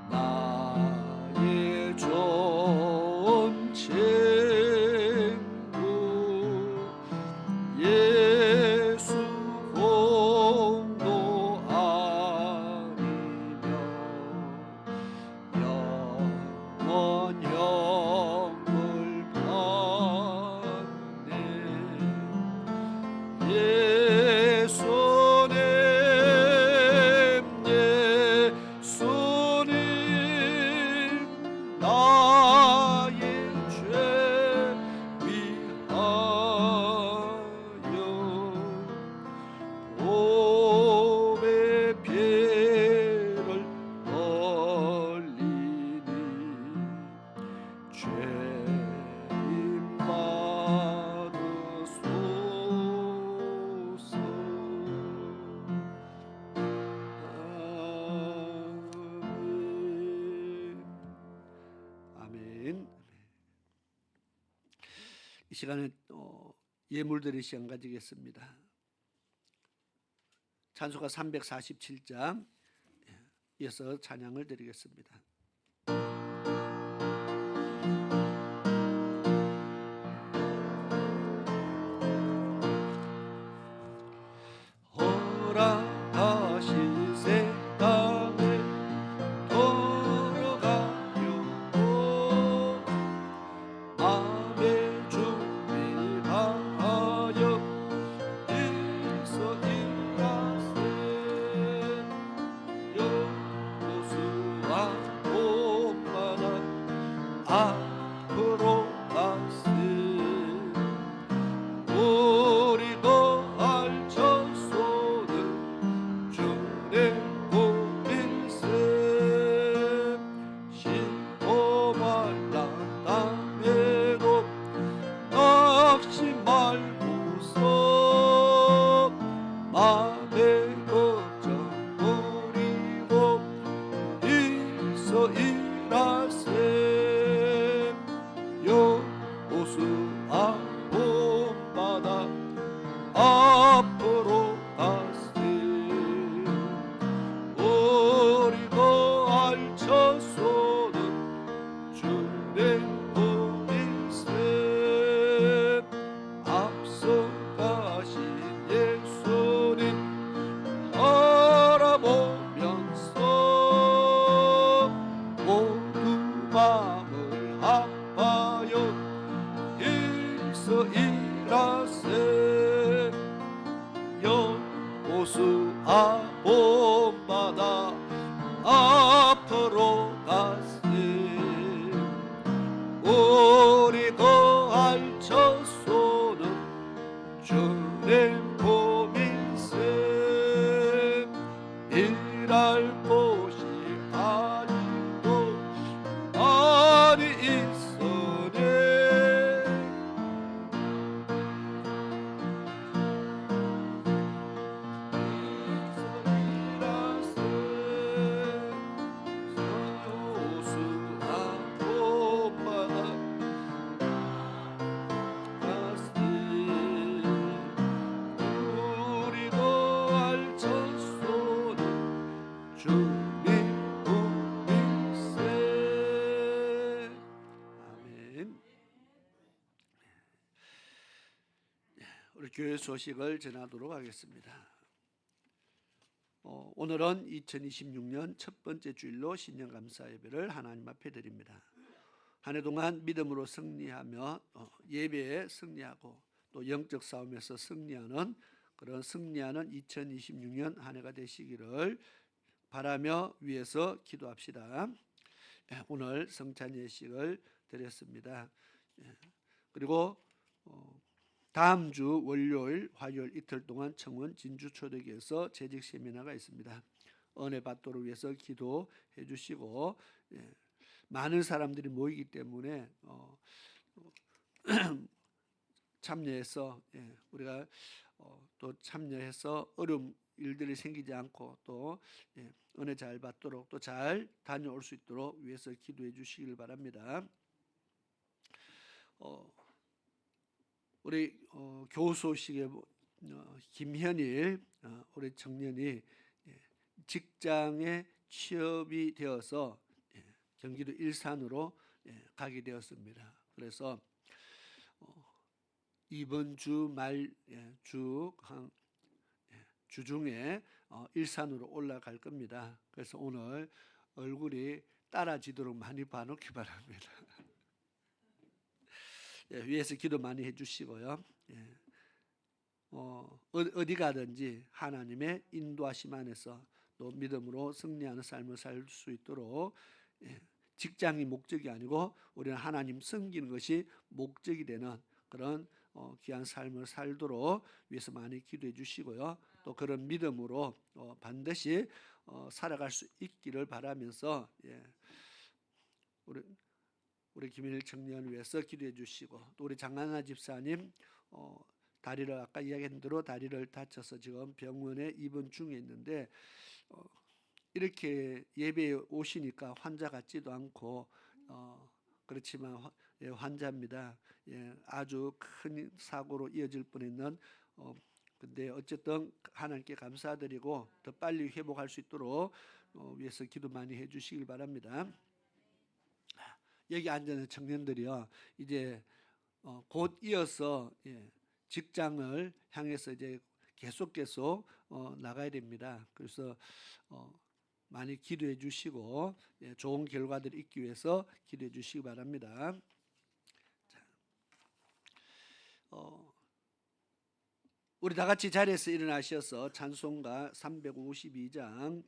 나의 좋은 친구 예수 공도 아니며 영원 영을 받네. 예수님 예수님 나의 죄 위하여 봄의 피를 흘리니 죄인 받으소서. 아멘. 이 시간에 예물드릴 시간 가지겠습니다. 찬송가 347장 이어서 찬양을 드리겠습니다. 허락하신 새 땅에 돌아가려고 마음의 준비 다하여 일서일하세. 여호수아 봄바다 앞으로 가세. 우리도 알처소는 주의 보일세. 씻고 말라 땅에도 낚시 말고서 맘의 걱정 버리고 일서 일하세. 여호수아 봄바다 앞으로 가세. 우리도 알처소는 주의 보일세. 앞서 가신 예수님 바라보면서 모두 마음을 합하여 주께서 일하세 여호수아 본받아 앞으로 가세 우리 거할 처소는 주님 보밀세 일할 곳이 아니고 아니 있으네 우리 교회 소식을 전하도록 하겠습니다. 오늘은 2026년 첫 번째 주일로 신년 감사 예배를 하나님 앞에 드립니다. 한 해 동안 믿음으로 승리하며 예배에 승리하고 또 영적 싸움에서 승리하는 그런 승리하는 2026년 한 해가 되시기를 바라며 위에서 기도합시다. 오늘 성찬 예식을 드렸습니다. 그리고 다음 주 월요일, 화요일 이틀 동안 청원 진주초대교에서 재직 세미나가 있습니다. 은혜 받도록 위해서 기도해 주시고 많은 사람들이 모이기 때문에 참여해서 우리가 또 참여해서 어려운 일들이 생기지 않고 또 은혜 잘 받도록 또 잘 다녀올 수 있도록 위해서 기도해 주시길 바랍니다. 우리 교소식의 김현일 우리 청년이 직장에 취업이 되어서 경기도 일산으로 가게 되었습니다. 그래서 이번 주 말 주 중에 일산으로 올라갈 겁니다. 그래서 오늘 얼굴이 따라지도록 많이 봐놓기 바랍니다. 위에서 기도 많이 해주시고요. 어디 가든지 하나님의 인도하심 안에서 또 믿음으로 승리하는 삶을 살 수 있도록 직장이 목적이 아니고 우리는 하나님 섬기는 것이 목적이 되는 그런 귀한 삶을 살도록 위해서 많이 기도해 주시고요. 또 그런 믿음으로 반드시 살아갈 수 있기를 바라면서 우리 김일 청년을 위해서 기도해 주시고 또 우리 장하나 집사님 다리를 아까 이야기한 대로 다리를 다쳐서 지금 병원에 입원 중에 있는데 이렇게 예배에 오시니까 환자 같지도 않고 그렇지만 환자입니다. 아주 큰 사고로 이어질 뻔했는 근데 어쨌든 하나님께 감사드리고 더 빨리 회복할 수 있도록 위해서 기도 많이 해주시길 바랍니다. 여기 앉아 있는 청년들이요 이제 곧 이어서 직장을 향해서 이제 계속 나가야 됩니다. 그래서 많이 기도해 주시고 좋은 결과들이 있기 위해서 기도해 주시기 바랍니다. 우리 다 같이 자리에서 일어나셔서 찬송가 352장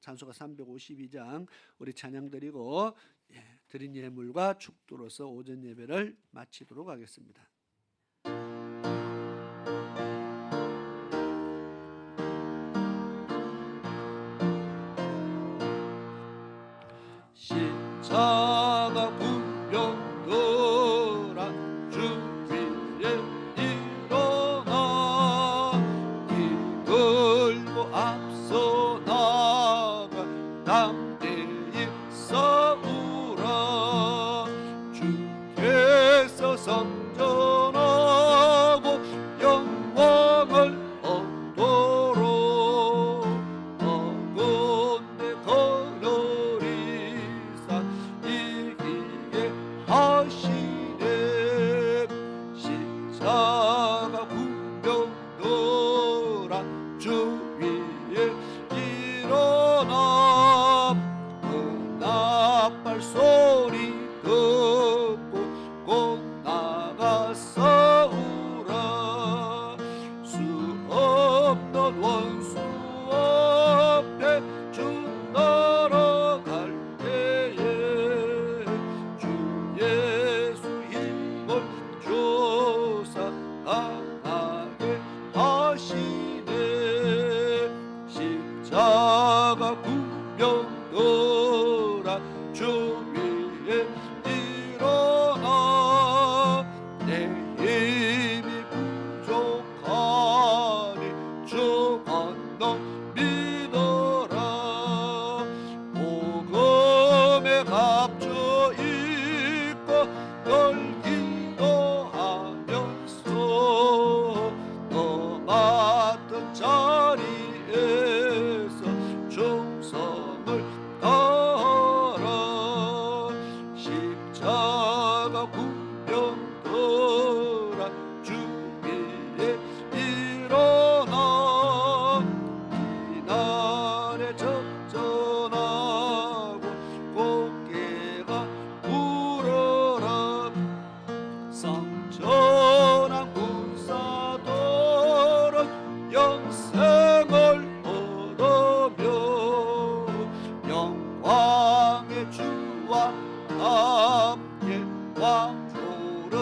찬송가 352장 우리 찬양 드리고 드린 예물과 축도로서 오전 예배를 마치도록 하겠습니다. 십자가 분명도라 주 위에 일어나 이들고 앞서 나가 담대히 싸우라 주께서 선전하고 영광을 얻도록 어건대 거느리사 이기게 하시네 십자가 분명도라 주 위에 일어나 나팔 소리 듣고 곧 나가서 십자가 구병더라 주위에 일어나 이날에 적전하고 꽃게가 울어라 성전한 군사들은 영생을 얻으며 영광의 주와 함께 왕노릇하리라.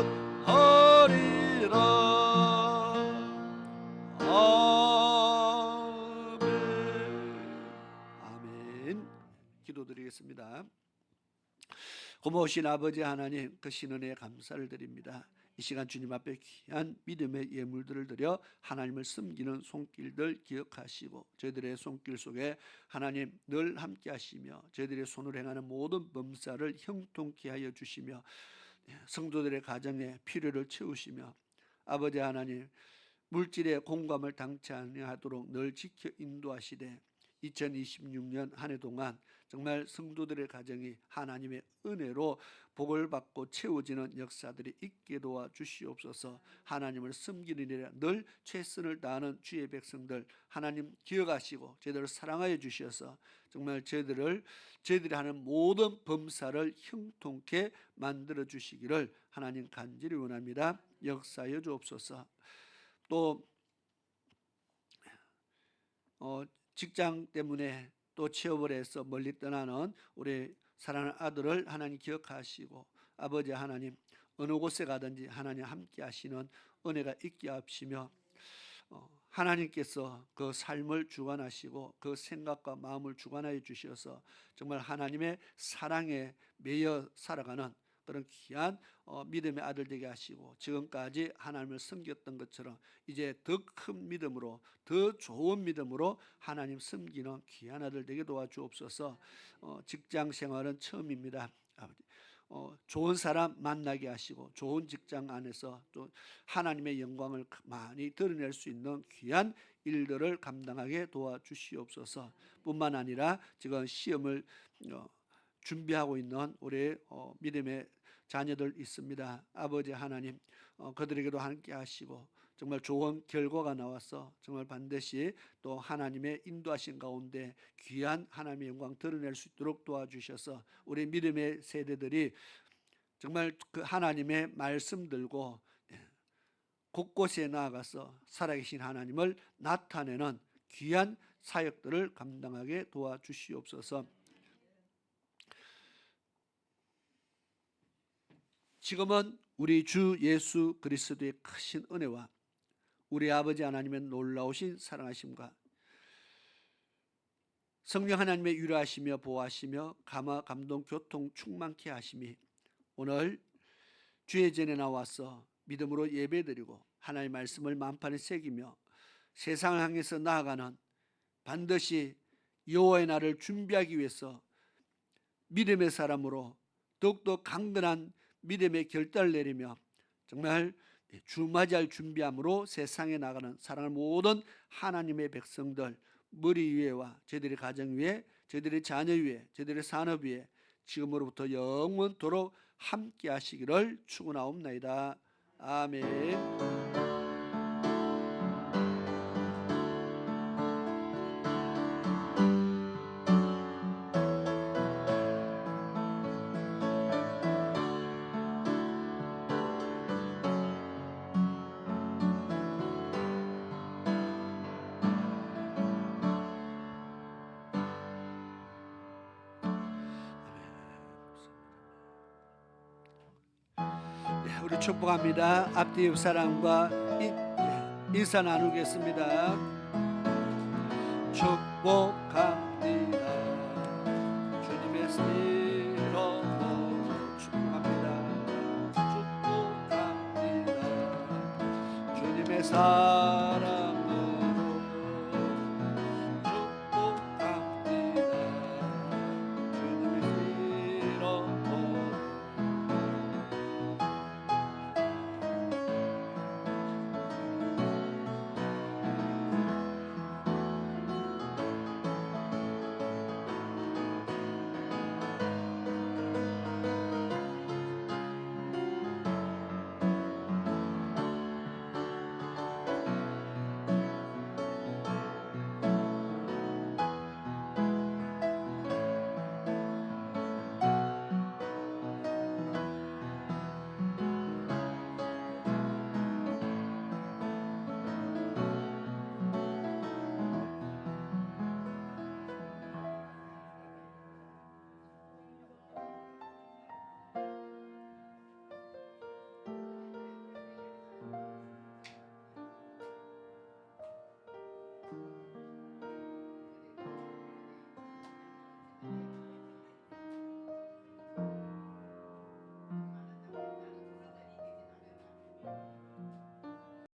아멘. 기도드리겠습니다. 고마우신 아버지 하나님, 그 신은혜에 감사를 드립니다. 이 시간 주님 앞에 귀한 믿음의 예물들을 드려 하나님을 섬기는 손길들 기억하시고 저희들의 손길 속에 하나님 늘 함께 하시며 저희들의 손으로 행하는 모든 범사를 형통케 하여 주시며 성도들의 가정에 필요를 채우시며 아버지 하나님 물질의 공감을 당치 아니하도록 늘 지켜 인도하시되 2026년 한 해 동안 정말 성도들의 가정이 하나님의 은혜로 복을 받고 채워지는 역사들이 있게 도와 주시옵소서. 하나님을 섬기는 일에 늘 최선을 다하는 주의 백성들 하나님 기억하시고 저희들을 사랑하여 주셔서 정말 저희들이 하는 모든 범사를 형통케 만들어 주시기를 하나님 간절히 원합니다. 역사여 주옵소서. 또 직장 때문에 또 취업을 해서 멀리 떠나는 우리 사랑하는 아들을 하나님 기억하시고 아버지 하나님 어느 곳에 가든지 하나님 함께 하시는 은혜가 있게 하시며 하나님께서 그 삶을 주관하시고 그 생각과 마음을 주관하여 주셔서 정말 하나님의 사랑에 매여 살아가는 그런 귀한 믿음의 아들 되게 하시고 지금까지 하나님을 섬겼던 것처럼 이제 더 큰 믿음으로 더 좋은 믿음으로 하나님 섬기는 귀한 아들 되게 도와주옵소서. 직장 생활은 처음입니다. 아버지 좋은 사람 만나게 하시고 좋은 직장 안에서 또 하나님의 영광을 많이 드러낼 수 있는 귀한 일들을 감당하게 도와주시옵소서. 뿐만 아니라 지금 시험을 준비하고 있는 우리 믿음의 자녀들 있습니다. 아버지 하나님 그들에게도 함께 하시고 정말 좋은 결과가 나와서 정말 반드시 또 하나님의 인도하신 가운데 귀한 하나님의 영광 드러낼 수 있도록 도와주셔서 우리 믿음의 세대들이 정말 그 하나님의 말씀 들고 곳곳에 나아가서 살아계신 하나님을 나타내는 귀한 사역들을 감당하게 도와주시옵소서. 지금은 우리 주 예수 그리스도의 크신 은혜와 우리 아버지 하나님의 놀라우신 사랑하심과 성령 하나님의 위로하시며 보호하시며 감화 감동 교통 충만케 하심이 오늘 주의 전에 나와서 믿음으로 예배드리고 하나님의 말씀을 만판에 새기며 세상을 향해서 나아가는 반드시 여호와의 날을 준비하기 위해서 믿음의 사람으로 더욱더 강건한 믿음의 결단을 내리며 정말 주 맞이할 준비함으로 세상에 나가는 사랑하는 모든 하나님의 백성들 머리 위에와 저희들의 가정 위에 저희들의 자녀 위에 저희들의 산업 위에 지금으로부터 영원토록 함께 하시기를 축원하옵나이다. 아멘. 우리 축복합니다. 앞뒤 옆 사람과 인사 나누겠습니다. 축복합니다. 주님의 이름으로 축복합니다. 축복합니다. 주님의 사랑